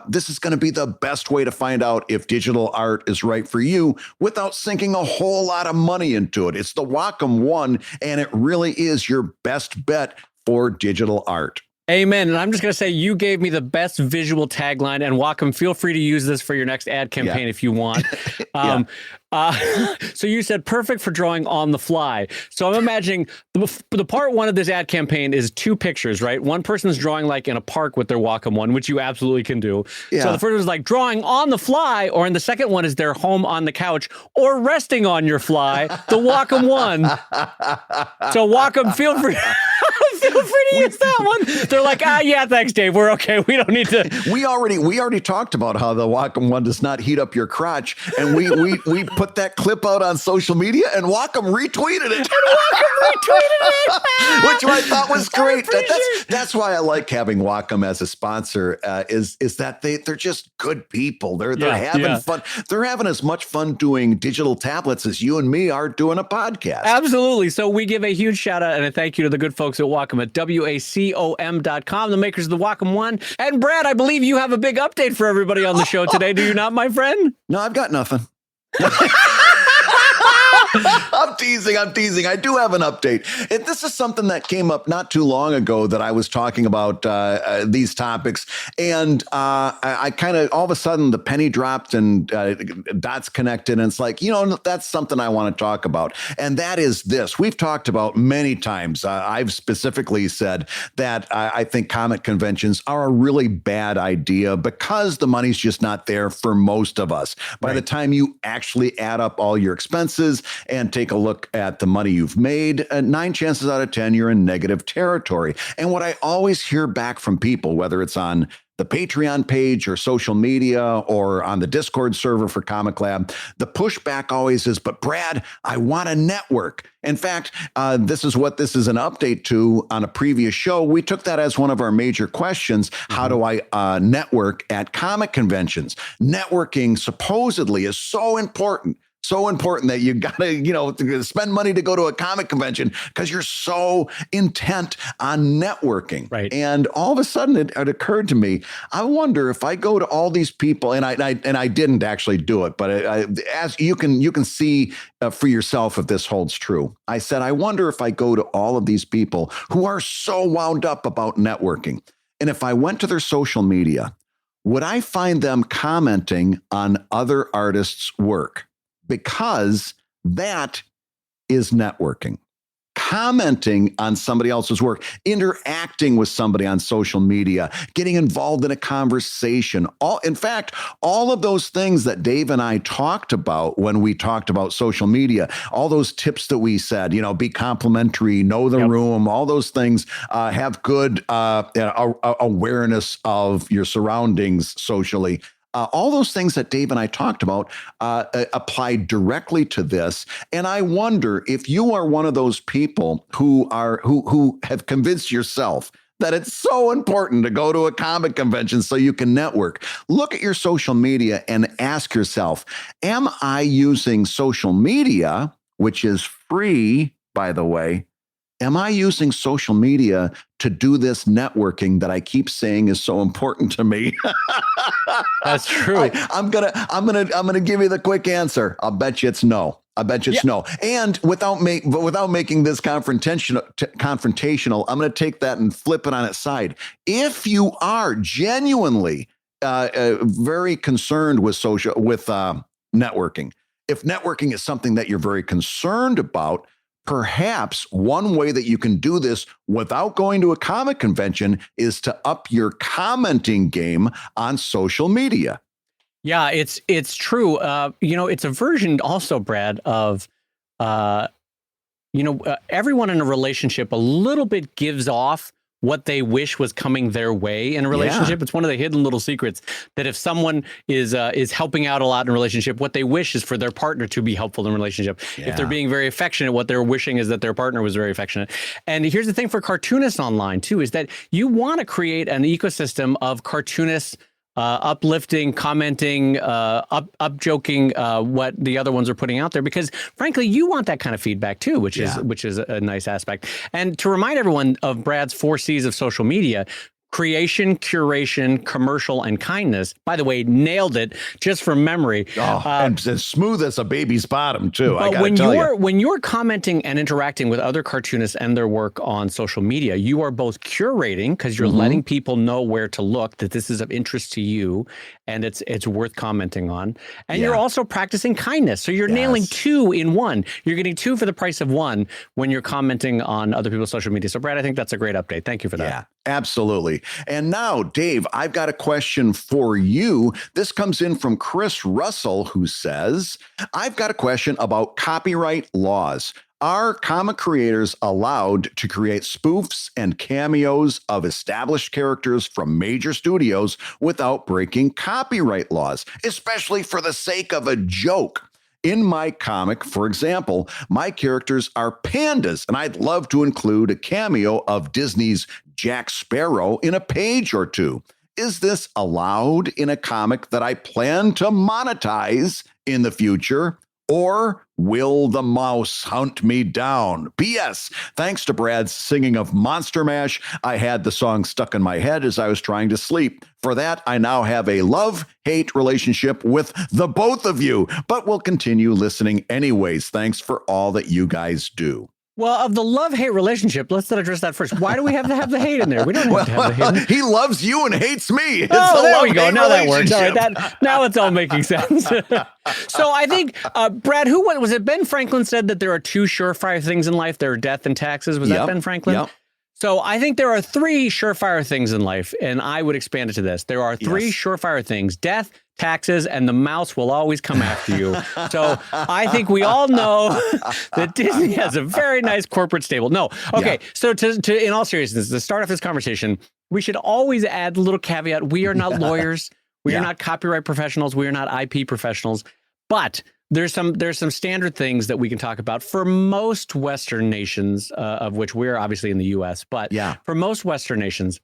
This is going to be the best way to find out if digital art is right for you without sinking a whole lot of money into it. It's the Wacom One, and it really is your best bet for digital art. Amen. And I'm just going to say you gave me the best visual tagline, and Wacom, feel free to use this for your next ad campaign if you want. So you said perfect for drawing on the fly. So I'm imagining the part one of this ad campaign is two pictures, right? One person's drawing like in a park with their Wacom One, which you absolutely can do. Yeah. So the first is like drawing on the fly, or in the second one is they're home on the couch or resting on your fly, the Wacom One. So Wacom, feel free. Feel free to use that one. They're like, yeah, thanks, Dave. We're okay. We don't need to. We already talked about how the Wacom One does not heat up your crotch, and we put that clip out on social media, and Wacom retweeted it. Which I thought was great. That's why I like having Wacom as a sponsor. Is that they're just good people. They're having fun. They're having as much fun doing digital tablets as you and me are doing a podcast. Absolutely. So we give a huge shout out and a thank you to the good folks at Wacom at wacom.com, the makers of the Wacom One. And Brad, I believe you have a big update for everybody on the show today. Do you not, my friend? No, I've got nothing. I'm teasing. I do have an update. This is something that came up not too long ago that I was talking about these topics. And I kind of, all of a sudden, the penny dropped and dots connected. And it's like, that's something I want to talk about. And that is this. We've talked about many times. I've specifically said that I think comic conventions are a really bad idea because the money's just not there for most of us. By the time you actually add up all your expenses and take a look at the money you've made, 9 chances out of 10, you're in negative territory. And what I always hear back from people, whether it's on the Patreon page or social media or on the Discord server for ComicLab, the pushback always is, but Brad, I want a network. In fact, this is what this is an update to on a previous show. We took that as one of our major questions. How do I network at comic conventions? Networking supposedly is so important. So important that you gotta, spend money to go to a comic convention because you're so intent on networking. Right. And all of a sudden, it occurred to me, I wonder if I go to all these people, and I didn't actually do it, but as you can see for yourself if this holds true. I said, I wonder if I go to all of these people who are so wound up about networking, and if I went to their social media, would I find them commenting on other artists' work? Because that is networking. Commenting on somebody else's work, interacting with somebody on social media, getting involved in a conversation. In fact, all of those things that Dave and I talked about when we talked about social media, all those tips that we said, be complimentary, know the room, all those things, have good awareness of your surroundings socially. All those things that Dave and I talked about apply directly to this. And I wonder if you are one of those people who have convinced yourself that it's so important to go to a comic convention so you can network. Look at your social media and ask yourself, am I using social media, which is free, by the way? Am I using social media to do this networking that I keep saying is so important to me? That's true. I'm gonna give you the quick answer. I'll bet you it's no. No. And without making this confrontational, I'm going to take that and flip it on its side. If you are genuinely very concerned with networking, if networking is something that you're very concerned about, perhaps one way that you can do this without going to a comic convention is to up your commenting game on social media. Yeah, it's true. It's a version also, Brad, of, everyone in a relationship a little bit gives off what they wish was coming their way in a relationship. It's one of the hidden little secrets that if someone is helping out a lot in a relationship, what they wish is for their partner to be helpful in a relationship. If they're being very affectionate, what they're wishing is that their partner was very affectionate. And here's the thing for cartoonists online too, is that you want to create an ecosystem of cartoonists uplifting, commenting, up joking what the other ones are putting out there, because frankly, you want that kind of feedback too, which is a nice aspect. And to remind everyone of Brad's 4 C's of social media: creation, curation, commercial, and kindness. By the way, nailed it just from memory. And as smooth as a baby's bottom too. But when you're commenting and interacting with other cartoonists and their work on social media, you are both curating, because you're letting people know where to look, that this is of interest to you and it's worth commenting on. And you're also practicing kindness. So you're nailing 2 in 1. You're getting 2 for the price of 1 when you're commenting on other people's social media. So Brad, I think that's a great update. Thank you for that. Yeah, absolutely. And now, Dave, I've got a question for you. This comes in from Chris Russell, who says, I've got a question about copyright laws. Are comic creators allowed to create spoofs and cameos of established characters from major studios without breaking copyright laws, especially for the sake of a joke? In my comic, for example, my characters are pandas, and I'd love to include a cameo of Disney's Jack Sparrow in a page or 2. Is this allowed in a comic that I plan to monetize in the future? Or will the mouse hunt me down? P.S. Thanks to Brad's singing of Monster Mash, I had the song stuck in my head as I was trying to sleep. For that, I now have a love-hate relationship with the both of you, but will continue listening anyways. Thanks for all that you guys do. Well, of the love-hate relationship, let's address that first. Why do we have to have the hate in there? We don't have to have the hate. He loves you and hates me. It's there we go. Now that works. Now it's all making sense. So I think, Brad, was it Ben Franklin said that there are 2 surefire things in life? There are death and taxes. Was that Ben Franklin? Yep. So I think there are 3 surefire things in life, and I would expand it to this. There are 3 surefire things: death, taxes, and the mouse will always come after you. So I think we all know that Disney has a very nice corporate stable. No. Okay. So to in all seriousness, to start off this conversation, we should always add a little caveat. We are not lawyers. We are not copyright professionals. We are not IP professionals. But there's some standard things that we can talk about for most Western nations, of which we're obviously in the U.S. But for most Western nations,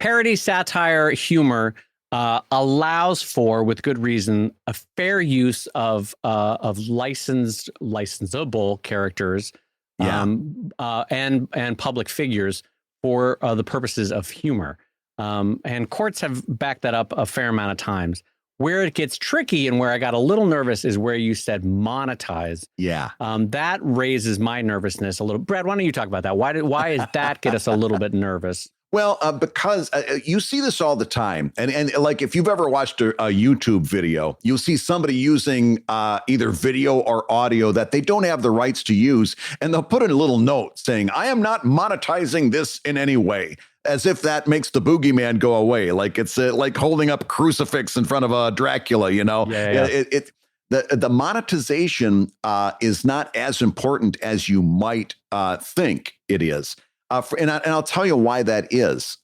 parody, satire, humor allows for, with good reason, a fair use of licensable characters, and public figures for the purposes of humor. And courts have backed that up a fair amount of times. Where it gets tricky and where I got a little nervous is where you said monetize. Yeah. That raises my nervousness a little. Brad, why don't you talk about that? Why does that get us a little bit nervous? Well, because you see this all the time. And like if you've ever watched a YouTube video, you'll see somebody using either video or audio that they don't have the rights to use. And they'll put in a little note saying, I am not monetizing this in any way, as if that makes the boogeyman go away. Like it's like holding up a crucifix in front of a Dracula, you know? The monetization is not as important as you might think it is. And I'll tell you why that is.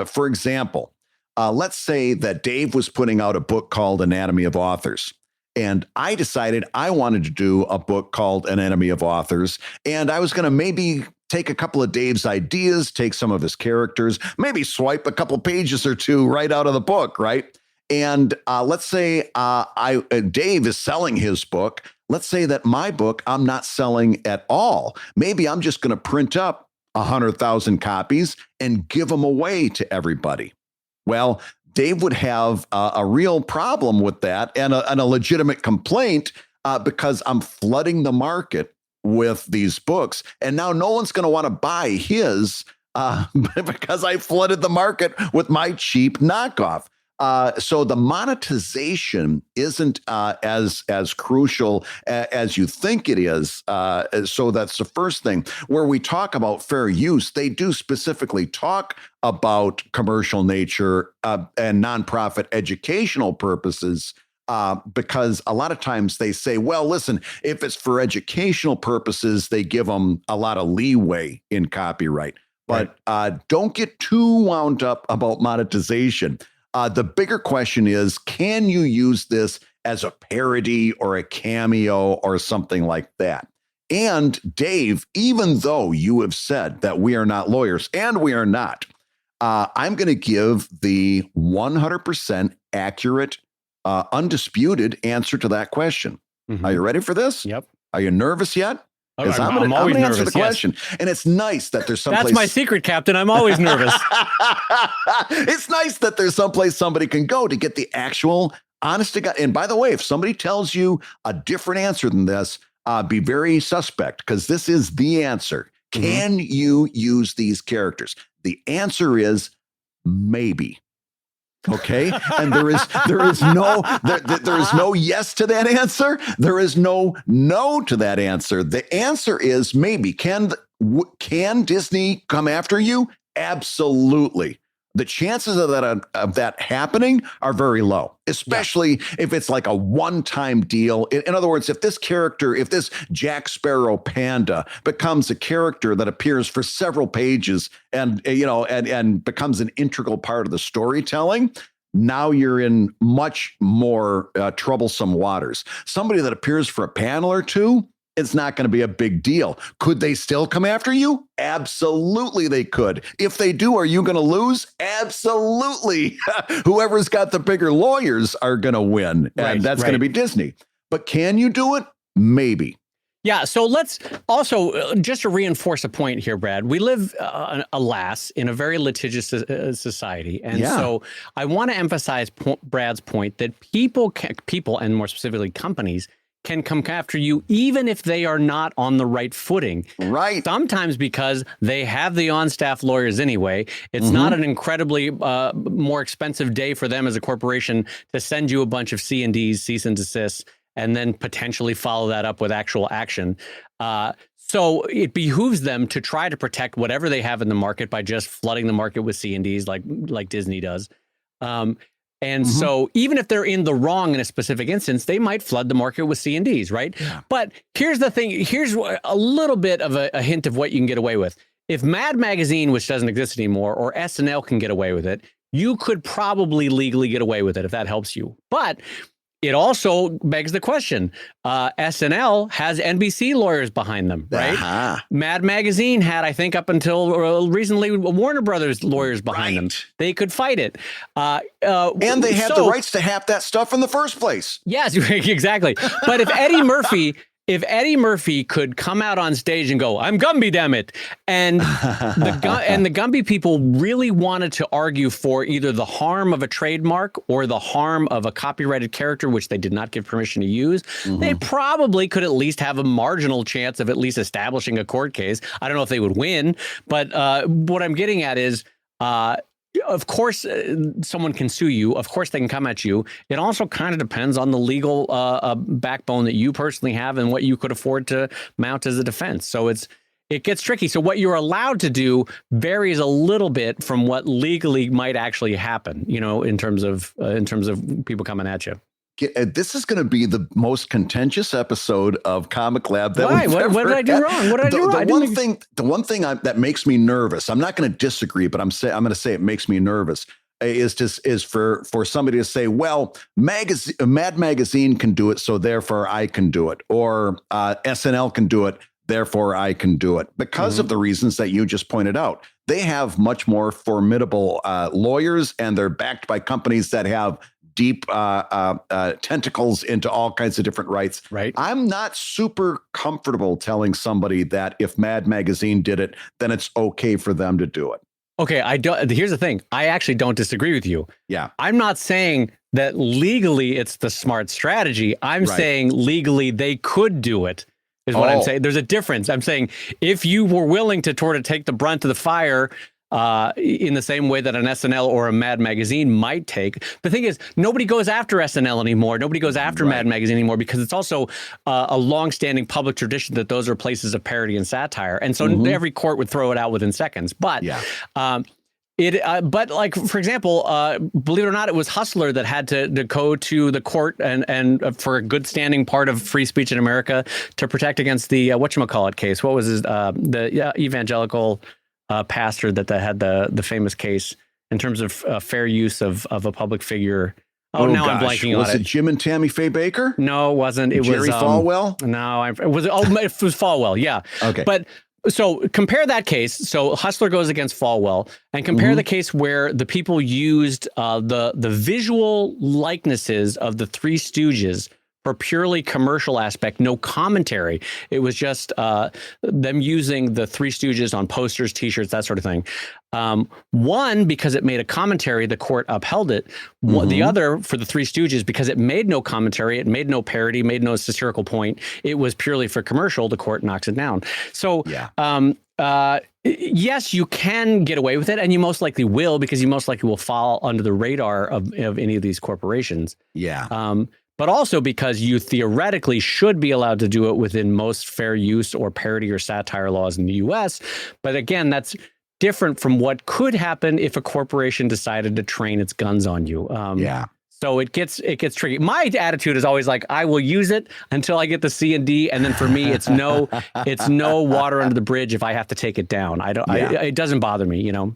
For example, let's say that Dave was putting out a book called Anatomy of Authors. And I decided I wanted to do a book called Anatomy of Authors. And I was going to maybe take a couple of Dave's ideas, take some of his characters, maybe swipe a couple pages or 2 right out of the book, right? And let's say Dave is selling his book. Let's say that my book I'm not selling at all. Maybe I'm just going to print up 100,000 copies and give them away to everybody. Well, Dave would have a real problem with that and a legitimate complaint because I'm flooding the market with these books. And now no one's going to want to buy his because I flooded the market with my cheap knockoff. So the monetization isn't as crucial as you think it is. So that's the first thing. Where we talk about fair use, they do specifically talk about commercial nature and nonprofit educational purposes. Because a lot of times they say, well, listen, if it's for educational purposes, they give them a lot of leeway in copyright. but don't get too wound up about monetization. The bigger question is, can you use this as a parody or a cameo or something like that? And Dave, even though you have said that we are not lawyers, and we are not, I'm going to give the 100% accurate, undisputed answer to that question. Mm-hmm. Are you ready for this? Yep. Are you nervous yet? I'm I'm always going to answer nervous, the question. Yes. And it's nice that there's someplace. That's my secret, Captain. I'm always nervous. It's nice that there's someplace somebody can go to get the actual honest to God. And by the way, if somebody tells you a different answer than this, be very suspect, because this is the answer. Mm-hmm. Can you use these characters? The answer is maybe. Okay. And there is no yes to that answer. There is no no to that answer. The answer is maybe. Can Disney come after you? Absolutely. The chances of that happening are very low, especially if it's like a one-time deal. In other words, if this Jack Sparrow panda becomes a character that appears for several pages and becomes an integral part of the storytelling, now you're in much more troublesome waters. Somebody that appears for a panel or two, it's not going to be a big deal. Could they still come after you? Absolutely, they could. If they do, are you going to lose? Absolutely. Whoever's got the bigger lawyers are going to win, and that's going to be Disney. But can you do it? Maybe. Yeah. So let's also, just to reinforce a point here, Brad, we live, alas, in a very litigious society. And so I want to emphasize Brad's point that people, and more specifically companies, can come after you even if they are not on the right footing. Right. Sometimes because they have the on-staff lawyers anyway. It's not an incredibly more expensive day for them as a corporation to send you a bunch of C&Ds, cease and desists, and then potentially follow that up with actual action. So it behooves them to try to protect whatever they have in the market by just flooding the market with C&Ds like Disney does. And so even if they're in the wrong in a specific instance, they might flood the market with C&Ds, right? Yeah. But here's the thing. Here's a little bit of a hint of what you can get away with. If Mad Magazine, which doesn't exist anymore, or SNL can get away with it, you could probably legally get away with it if that helps you. But it also begs the question. SNL has NBC lawyers behind them, right? Mad Magazine had, I think, up until recently, Warner Brothers lawyers behind them. They could fight it. And they had the rights to half that stuff in the first place. Yes, exactly. But if Eddie Murphy could come out on stage and go, "I'm Gumby, damn it," and the Gumby people really wanted to argue for either the harm of a trademark or the harm of a copyrighted character, which they did not give permission to use, they probably could at least have a marginal chance of at least establishing a court case. I don't know if they would win, but what I'm getting at is, of course, someone can sue you. Of course, they can come at you. It also kind of depends on the legal backbone that you personally have and what you could afford to mount as a defense. So it gets tricky. So what you're allowed to do varies a little bit from what legally might actually happen, in terms of people coming at you. This is going to be the most contentious episode of ComicLab that we've ever What did I do wrong? What did I do wrong? The one thing that makes me nervous, I'm not going to disagree, but I'm going to say it makes me nervous, is for somebody to say, well, Mad Magazine can do it, so therefore I can do it, or SNL can do it, therefore I can do it, because of the reasons that you just pointed out. They have much more formidable lawyers, and they're backed by companies that have deep tentacles into all kinds of different rights. Right. I'm not super comfortable telling somebody that if Mad Magazine did it, then it's okay for them to do it. Okay, here's the thing. I actually don't disagree with you. Yeah. I'm not saying that legally it's the smart strategy. I'm saying legally they could do it, is what I'm saying. There's a difference. I'm saying if you were willing to sort of take the brunt of the fire in the same way that an SNL or a Mad Magazine might take. The thing is, nobody goes after SNL anymore. Nobody goes after Mad Magazine anymore, because it's also a longstanding public tradition that those are places of parody and satire. And so every court would throw it out within seconds. But but like, for example, believe it or not, it was Hustler that had to go to the court and for a good standing part of free speech in America to protect against the whatchamacallit case. What was his the evangelical pastor that had the famous case in terms of fair use of a public figure. Oh, now I'm blanking on it. Was it Jim and Tammy Faye Baker? No, it wasn't. It Jerry was Falwell? No, it was Falwell. Yeah. Okay. But so compare that case. So Hustler goes against Falwell, and compare the case where the people used the visual likenesses of the Three Stooges for purely commercial aspect, no commentary. It was just them using the Three Stooges on posters, T-shirts, that sort of thing. One, because it made a commentary, the court upheld it. The other, for the Three Stooges, because it made no commentary, it made no parody, made no satirical point. It was purely for commercial. The court knocks it down. So, yes, you can get away with it, and you most likely will, because you most likely will fall under the radar of any of these corporations. Yeah. But also because you theoretically should be allowed to do it within most fair use or parody or satire laws in the U.S. But again, that's different from what could happen if a corporation decided to train its guns on you. So it gets tricky. My attitude is always like, I will use it until I get the C and D, and then for me, it's no water under the bridge if I have to take it down. It doesn't bother me, you know.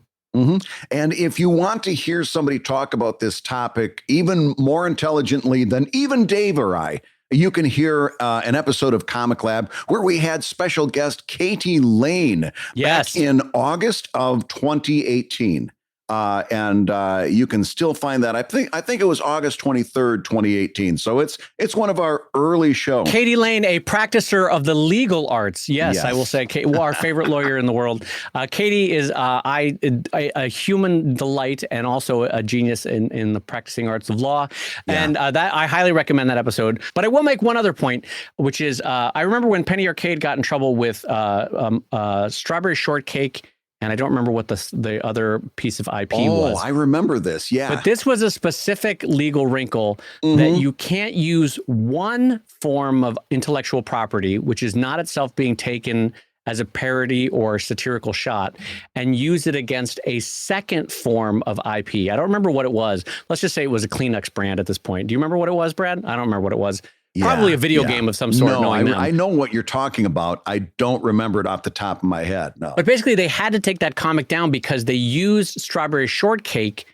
And if you want to hear somebody talk about this topic even more intelligently than even Dave or I, you can hear an episode of Comic Lab where we had special guest Katie Lane back in August of 2018. And you can still find that. I think it was August 23rd, 2018. So it's one of our early shows. Katie Lane, a practicer of the legal arts. Yes. I will say, our favorite lawyer in the world. Katie is a human delight and also a genius in the practicing arts of law. And that I highly recommend that episode. But I will make one other point, which is I remember when Penny Arcade got in trouble with Strawberry Shortcake. And I don't remember what the other piece of IP was. Oh, I remember this. Yeah. But this was a specific legal wrinkle that you can't use one form of intellectual property, which is not itself being taken as a parody or satirical shot, and use it against a second form of IP. I don't remember what it was. Let's just say it was a Kleenex brand at this point. Do you remember what it was, Brad? I don't remember what it was. Probably a video game of some sort. No, I know what you're talking about. I don't remember it off the top of my head. No. But basically, they had to take that comic down because they used Strawberry Shortcake,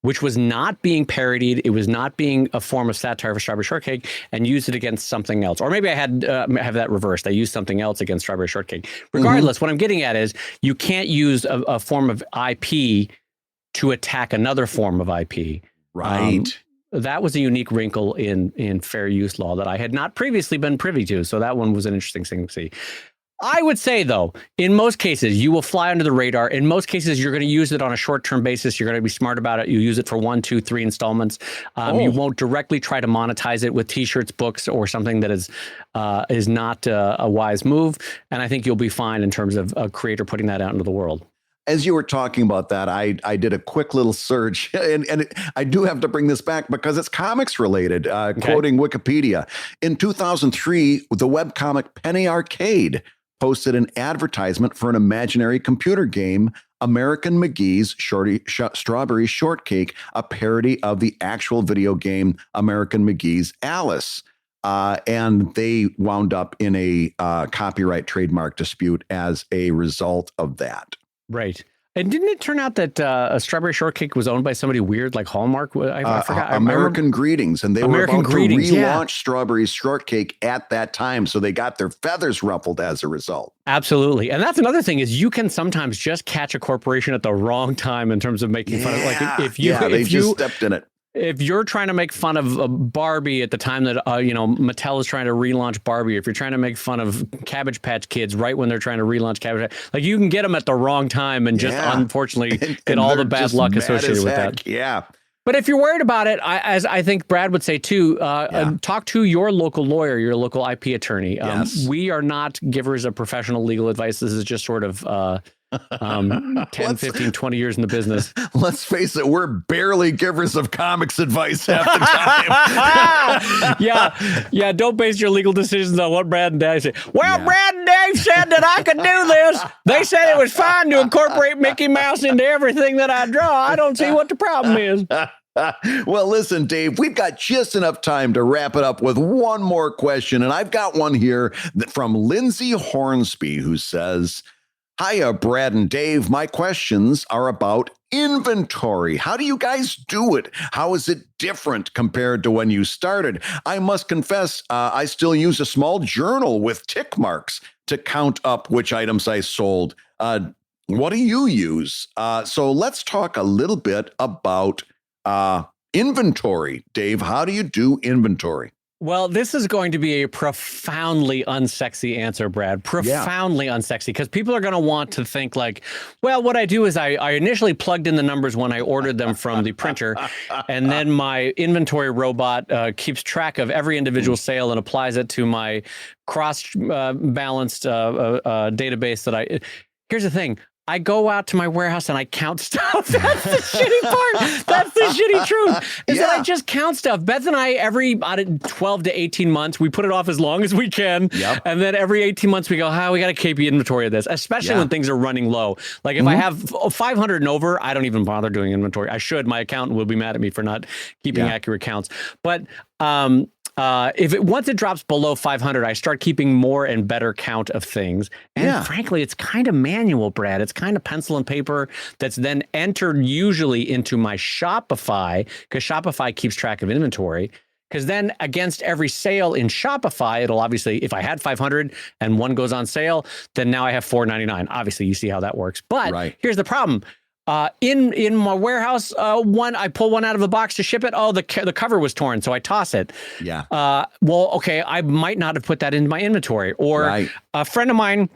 which was not being parodied. It was not being a form of satire for Strawberry Shortcake, and used it against something else. Or maybe I had have that reversed. I used something else against Strawberry Shortcake. Regardless, what I'm getting at is you can't use a form of IP to attack another form of IP. Right. That was a unique wrinkle in fair use law that I had not previously been privy to. So that one was an interesting thing to see. I would say, though, in most cases, you will fly under the radar. In most cases, you're going to use it on a short-term basis. You're going to be smart about it. You use it for 1, 2, 3 installments. You won't directly try to monetize it with T-shirts, books, or something that is not a wise move. And I think you'll be fine in terms of a creator putting that out into the world. As you were talking about that, I did a quick little search, and I do have to bring this back because it's comics related, quoting Wikipedia. In 2003, the webcomic Penny Arcade posted an advertisement for an imaginary computer game, American McGee's Strawberry Shortcake, a parody of the actual video game American McGee's Alice. And they wound up in a copyright trademark dispute as a result of that. Right. And didn't it turn out that a Strawberry Shortcake was owned by somebody weird like Hallmark? I forgot. American Greetings. And they were about to relaunch Strawberry Shortcake at that time. So they got their feathers ruffled as a result. Absolutely. And that's another thing is you can sometimes just catch a corporation at the wrong time in terms of making fun of like if you just stepped in it. If you're trying to make fun of Barbie at the time that, Mattel is trying to relaunch Barbie, if you're trying to make fun of Cabbage Patch Kids right when they're trying to relaunch Cabbage Patch, like you can get them at the wrong time and just unfortunately get all the bad luck associated with that. Yeah. But if you're worried about it, as I think Brad would say too, talk to your local lawyer, your local IP attorney. Yes. We are not givers of professional legal advice. This is just sort of 10, 15, 20 years in the business. Let's face it, we're barely givers of comics advice half the time. Yeah. Don't base your legal decisions on what Brad and Dave say. Well, Brad and Dave said that I could do this. They said it was fine to incorporate Mickey Mouse into everything that I draw. I don't see what the problem is. Well, listen, Dave, we've got just enough time to wrap it up with one more question. And I've got one here from Lindsay Hornsby, who says, Hiya, Brad and Dave. My questions are about inventory. How do you guys do it? How is it different compared to when you started? I must confess, I still use a small journal with tick marks to count up which items I sold. What do you use? So let's talk a little bit about inventory. Dave, how do you do inventory? Well, this is going to be a profoundly unsexy answer, Brad. Profoundly unsexy, because people are going to want to think like, well, what I do is I initially plugged in the numbers when I ordered them from the printer, and then my inventory robot keeps track of every individual sale and applies it to my cross-balanced database that I... Here's the thing. I go out to my warehouse and I count stuff. That's the shitty part. That's the shitty truth. Is that I just count stuff. Beth and I, every 12 to 18 months, we put it off as long as we can. Yep. And then every 18 months we go, we got to keep inventory of this, especially when things are running low. Like if I have 500 and over, I don't even bother doing inventory. I should. My accountant will be mad at me for not keeping accurate counts. But once it drops below 500, I start keeping more and better count of things. And frankly, it's kind of manual, Brad. It's kind of pencil and paper that's then entered usually into my Shopify, because Shopify keeps track of inventory. Because then against every sale in Shopify, it'll obviously, if I had 500 and one goes on sale, then now I have $4.99. Obviously, you see how that works. But here's the problem. In my warehouse, I pull one out of the box to ship it. Oh, the cover was torn, so I toss it. Yeah. Well, okay, I might not have put that in my inventory. Or a friend of mine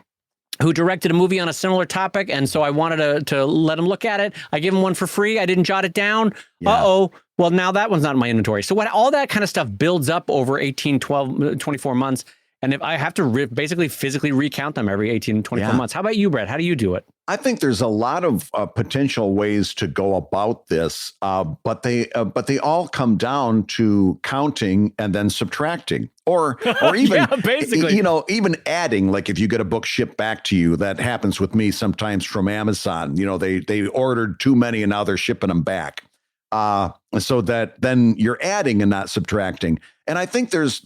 who directed a movie on a similar topic, and so I wanted to let him look at it. I gave him one for free. I didn't jot it down. Uh-oh. Well, now that one's not in my inventory. So when all that kind of stuff builds up over 18, 12, 24 months, and if I have to basically physically recount them every 18, 24 months. How about you, Brad? How do you do it? I think there's a lot of potential ways to go about this, but they all come down counting and then subtracting, or even basically, even adding. Like if you get a book shipped back to you, that happens with me sometimes from Amazon. They ordered too many and now they're shipping them back. So that then you're adding and not subtracting. And I think there's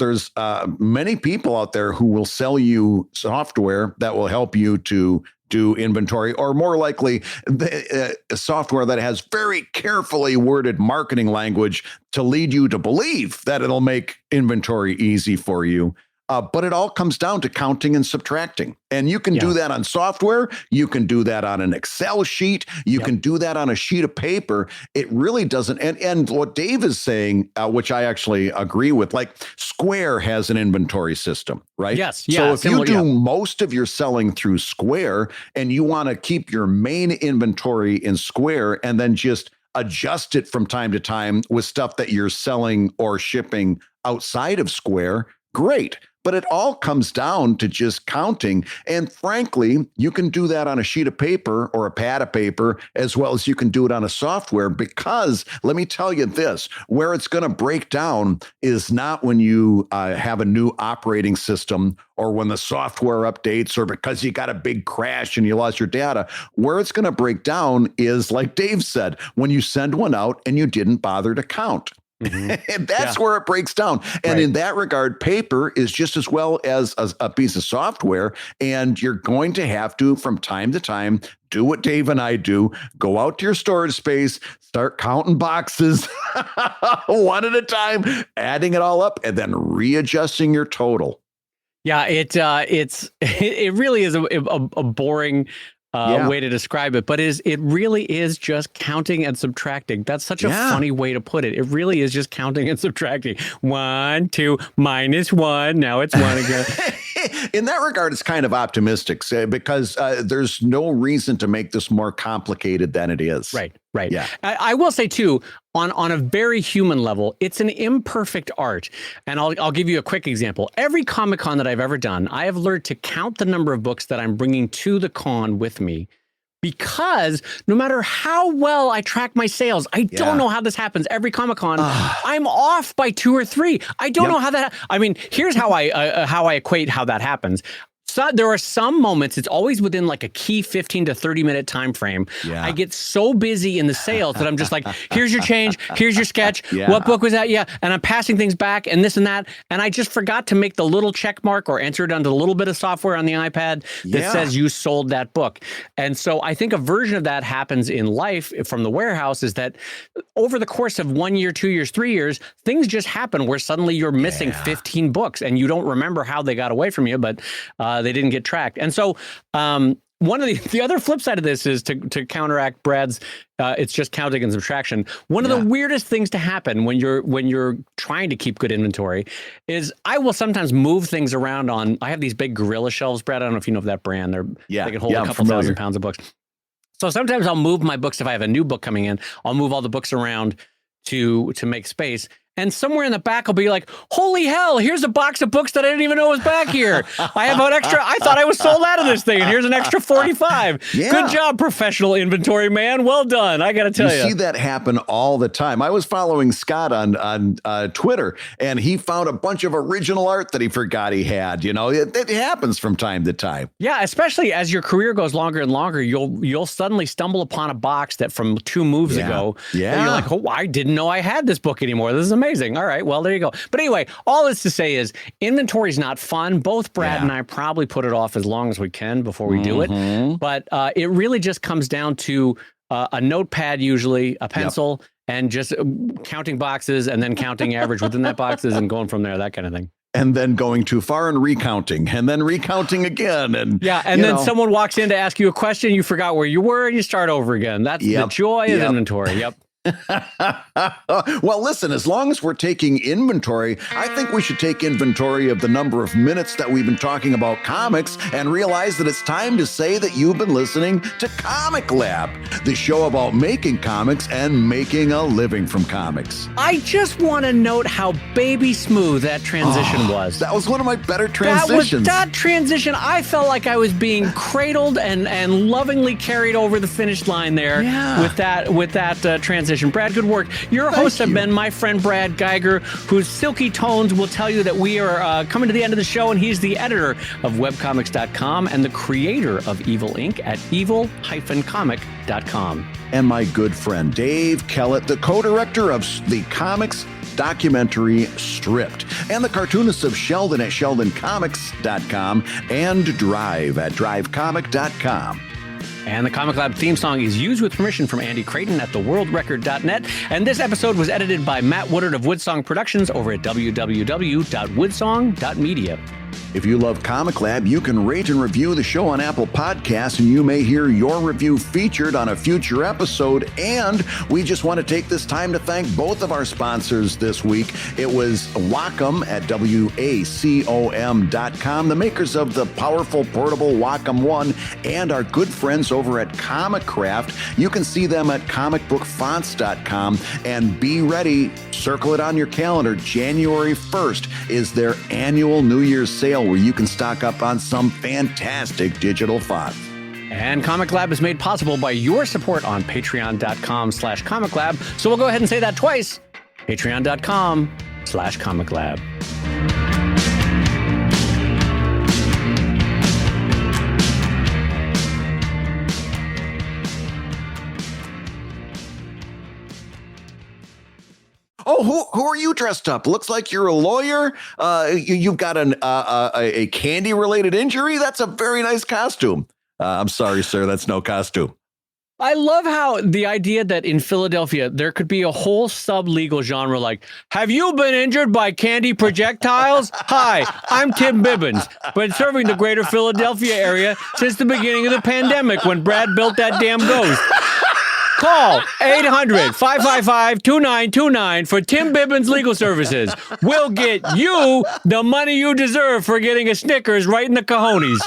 many people out there who will sell you software that will help you to do inventory, or more likely software that has very carefully worded marketing language to lead you to believe that it'll make inventory easy for you. But it all comes down to counting and subtracting. And you can do that on software. You can do that on an Excel sheet. You can do that on a sheet of paper. It really doesn't. And what Dave is saying, which I actually agree with, like Square has an inventory system, right? Yes. So if you do most of your selling through Square and you want to keep your main inventory in Square and then just adjust it from time to time with stuff that you're selling or shipping outside of Square, great. But it all comes down to just counting. And frankly, you can do that on a sheet of paper or a pad of paper, as well as you can do it on a software, because let me tell you this, where it's going to break down is not when you have a new operating system or when the software updates or because you got a big crash and you lost your data. Where it's going to break down is, like Dave said, when you send one out and you didn't bother to count. And that's where it breaks down. And in that regard, paper is just as well as a piece of software. And you're going to have to, from time to time, do what Dave and I do, go out to your storage space, start counting boxes one at a time, adding it all up, and then readjusting your total. Yeah, it really is a boring way to describe it, but it really is just counting and subtracting. That's such a funny way to put it. It really is just counting and subtracting. 1, 2, -1. Now it's 1 again. In that regard, it's kind of optimistic because there's no reason to make this more complicated than it is. Right. Yeah. I will say too, on a very human level, it's an imperfect art. And I'll give you a quick example. Every Comic-Con that I've ever done, I have learned to count the number of books that I'm bringing to the con with me. Because no matter how well I track my sales, I don't know how this happens. Every Comic-Con, I'm off by 2 or 3. I don't know how that. I mean, here's how I equate how that happens. So there are some moments, it's always within like a key 15 to 30 minute time frame. Yeah. I get so busy in the sales that I'm just like, here's your change, here's your sketch. Yeah. What book was that? Yeah. And I'm passing things back and this and that. And I just forgot to make the little check mark or enter it onto the little bit of software on the iPad that says you sold that book. And so I think a version of that happens in life from the warehouse is that over the course of 1 year, 2 years, 3 years, things just happen where suddenly you're missing 15 books and you don't remember how they got away from you, but they didn't get tracked. And so one of the other flip side of this is to counteract Brad's it's just counting and subtraction. One of the weirdest things to happen when you're trying to keep good inventory is I will sometimes move things around on, I have these big Gorilla shelves, Brad. I don't know if you know of that brand. They can hold a couple thousand pounds of books. So sometimes I'll move my books. If I have a new book coming in, I'll move all the books around to make space. And somewhere in the back, I'll be like, holy hell, here's a box of books that I didn't even know was back here. I have an extra, I thought I was sold out of this thing, and here's an extra 45. Yeah. Good job, professional inventory man. Well done. I got to tell you. You see that happen all the time. I was following Scott on Twitter, and he found a bunch of original art that he forgot he had. You know, it happens from time to time. Yeah, especially as your career goes longer and longer, you'll suddenly stumble upon a box that from 2 moves ago. Yeah. And you're like, oh, I didn't know I had this book anymore. This is amazing. All right, well, there you go. But anyway, all this to say is inventory is not fun. Both Brad and I probably put it off as long as we can before we do it. But it really just comes down to a notepad, usually a pencil, and just counting boxes and then counting average within that boxes and going from there, that kind of thing. And then going too far and recounting, and then recounting again. And then someone walks in to ask you a question, you forgot where you were, and you start over again. That's the joy of inventory. Yep. Well, listen, as long as we're taking inventory, I think we should take inventory of the number of minutes that we've been talking about comics and realize that it's time to say that you've been listening to ComicLab, the show about making comics and making a living from comics. I just want to note how baby smooth that transition was. That was one of my better transitions. That transition, I felt like I was being cradled and lovingly carried over the finish line there with that transition. Brad, good work. Your hosts have been my friend Brad Geiger, whose silky tones will tell you that we are coming to the end of the show, and he's the editor of webcomics.com and the creator of Evil Inc. at evil-comic.com. And my good friend Dave Kellett, the co-director of the comics documentary Stripped, and the cartoonist of Sheldon at sheldoncomics.com and Drive at drivecomic.com. And the ComicLab theme song is used with permission from Andy Creighton at theworldrecord.net. And this episode was edited by Matt Woodard of Woodsong Productions over at www.woodsong.media. If you love ComicLab, you can rate and review the show on Apple Podcasts, and you may hear your review featured on a future episode. And we just want to take this time to thank both of our sponsors this week. It was Wacom at wacom.com, the makers of the powerful portable Wacom One, and our good friends over at ComicCraft. You can see them at comicbookfonts.com, and be ready, circle it on your calendar. January 1st is their annual New Year's sale where you can stock up on some fantastic digital fonts. And ComicLab is made possible by your support on patreon.com/ComicLab. So we'll go ahead and say that twice. Patreon.com/ComicLab. Oh, who are you dressed up? Looks like you're a lawyer. You've got a candy-related injury. That's a very nice costume. I'm sorry, sir. That's no costume. I love how the idea that in Philadelphia, there could be a whole sub-legal genre like, have you been injured by candy projectiles? Hi, I'm Tim Bibbins, been serving the greater Philadelphia area since the beginning of the pandemic when Brad built that damn ghost. Call 800-555-2929 for Tim Bibbins Legal Services. We'll get you the money you deserve for getting a Snickers right in the cojones.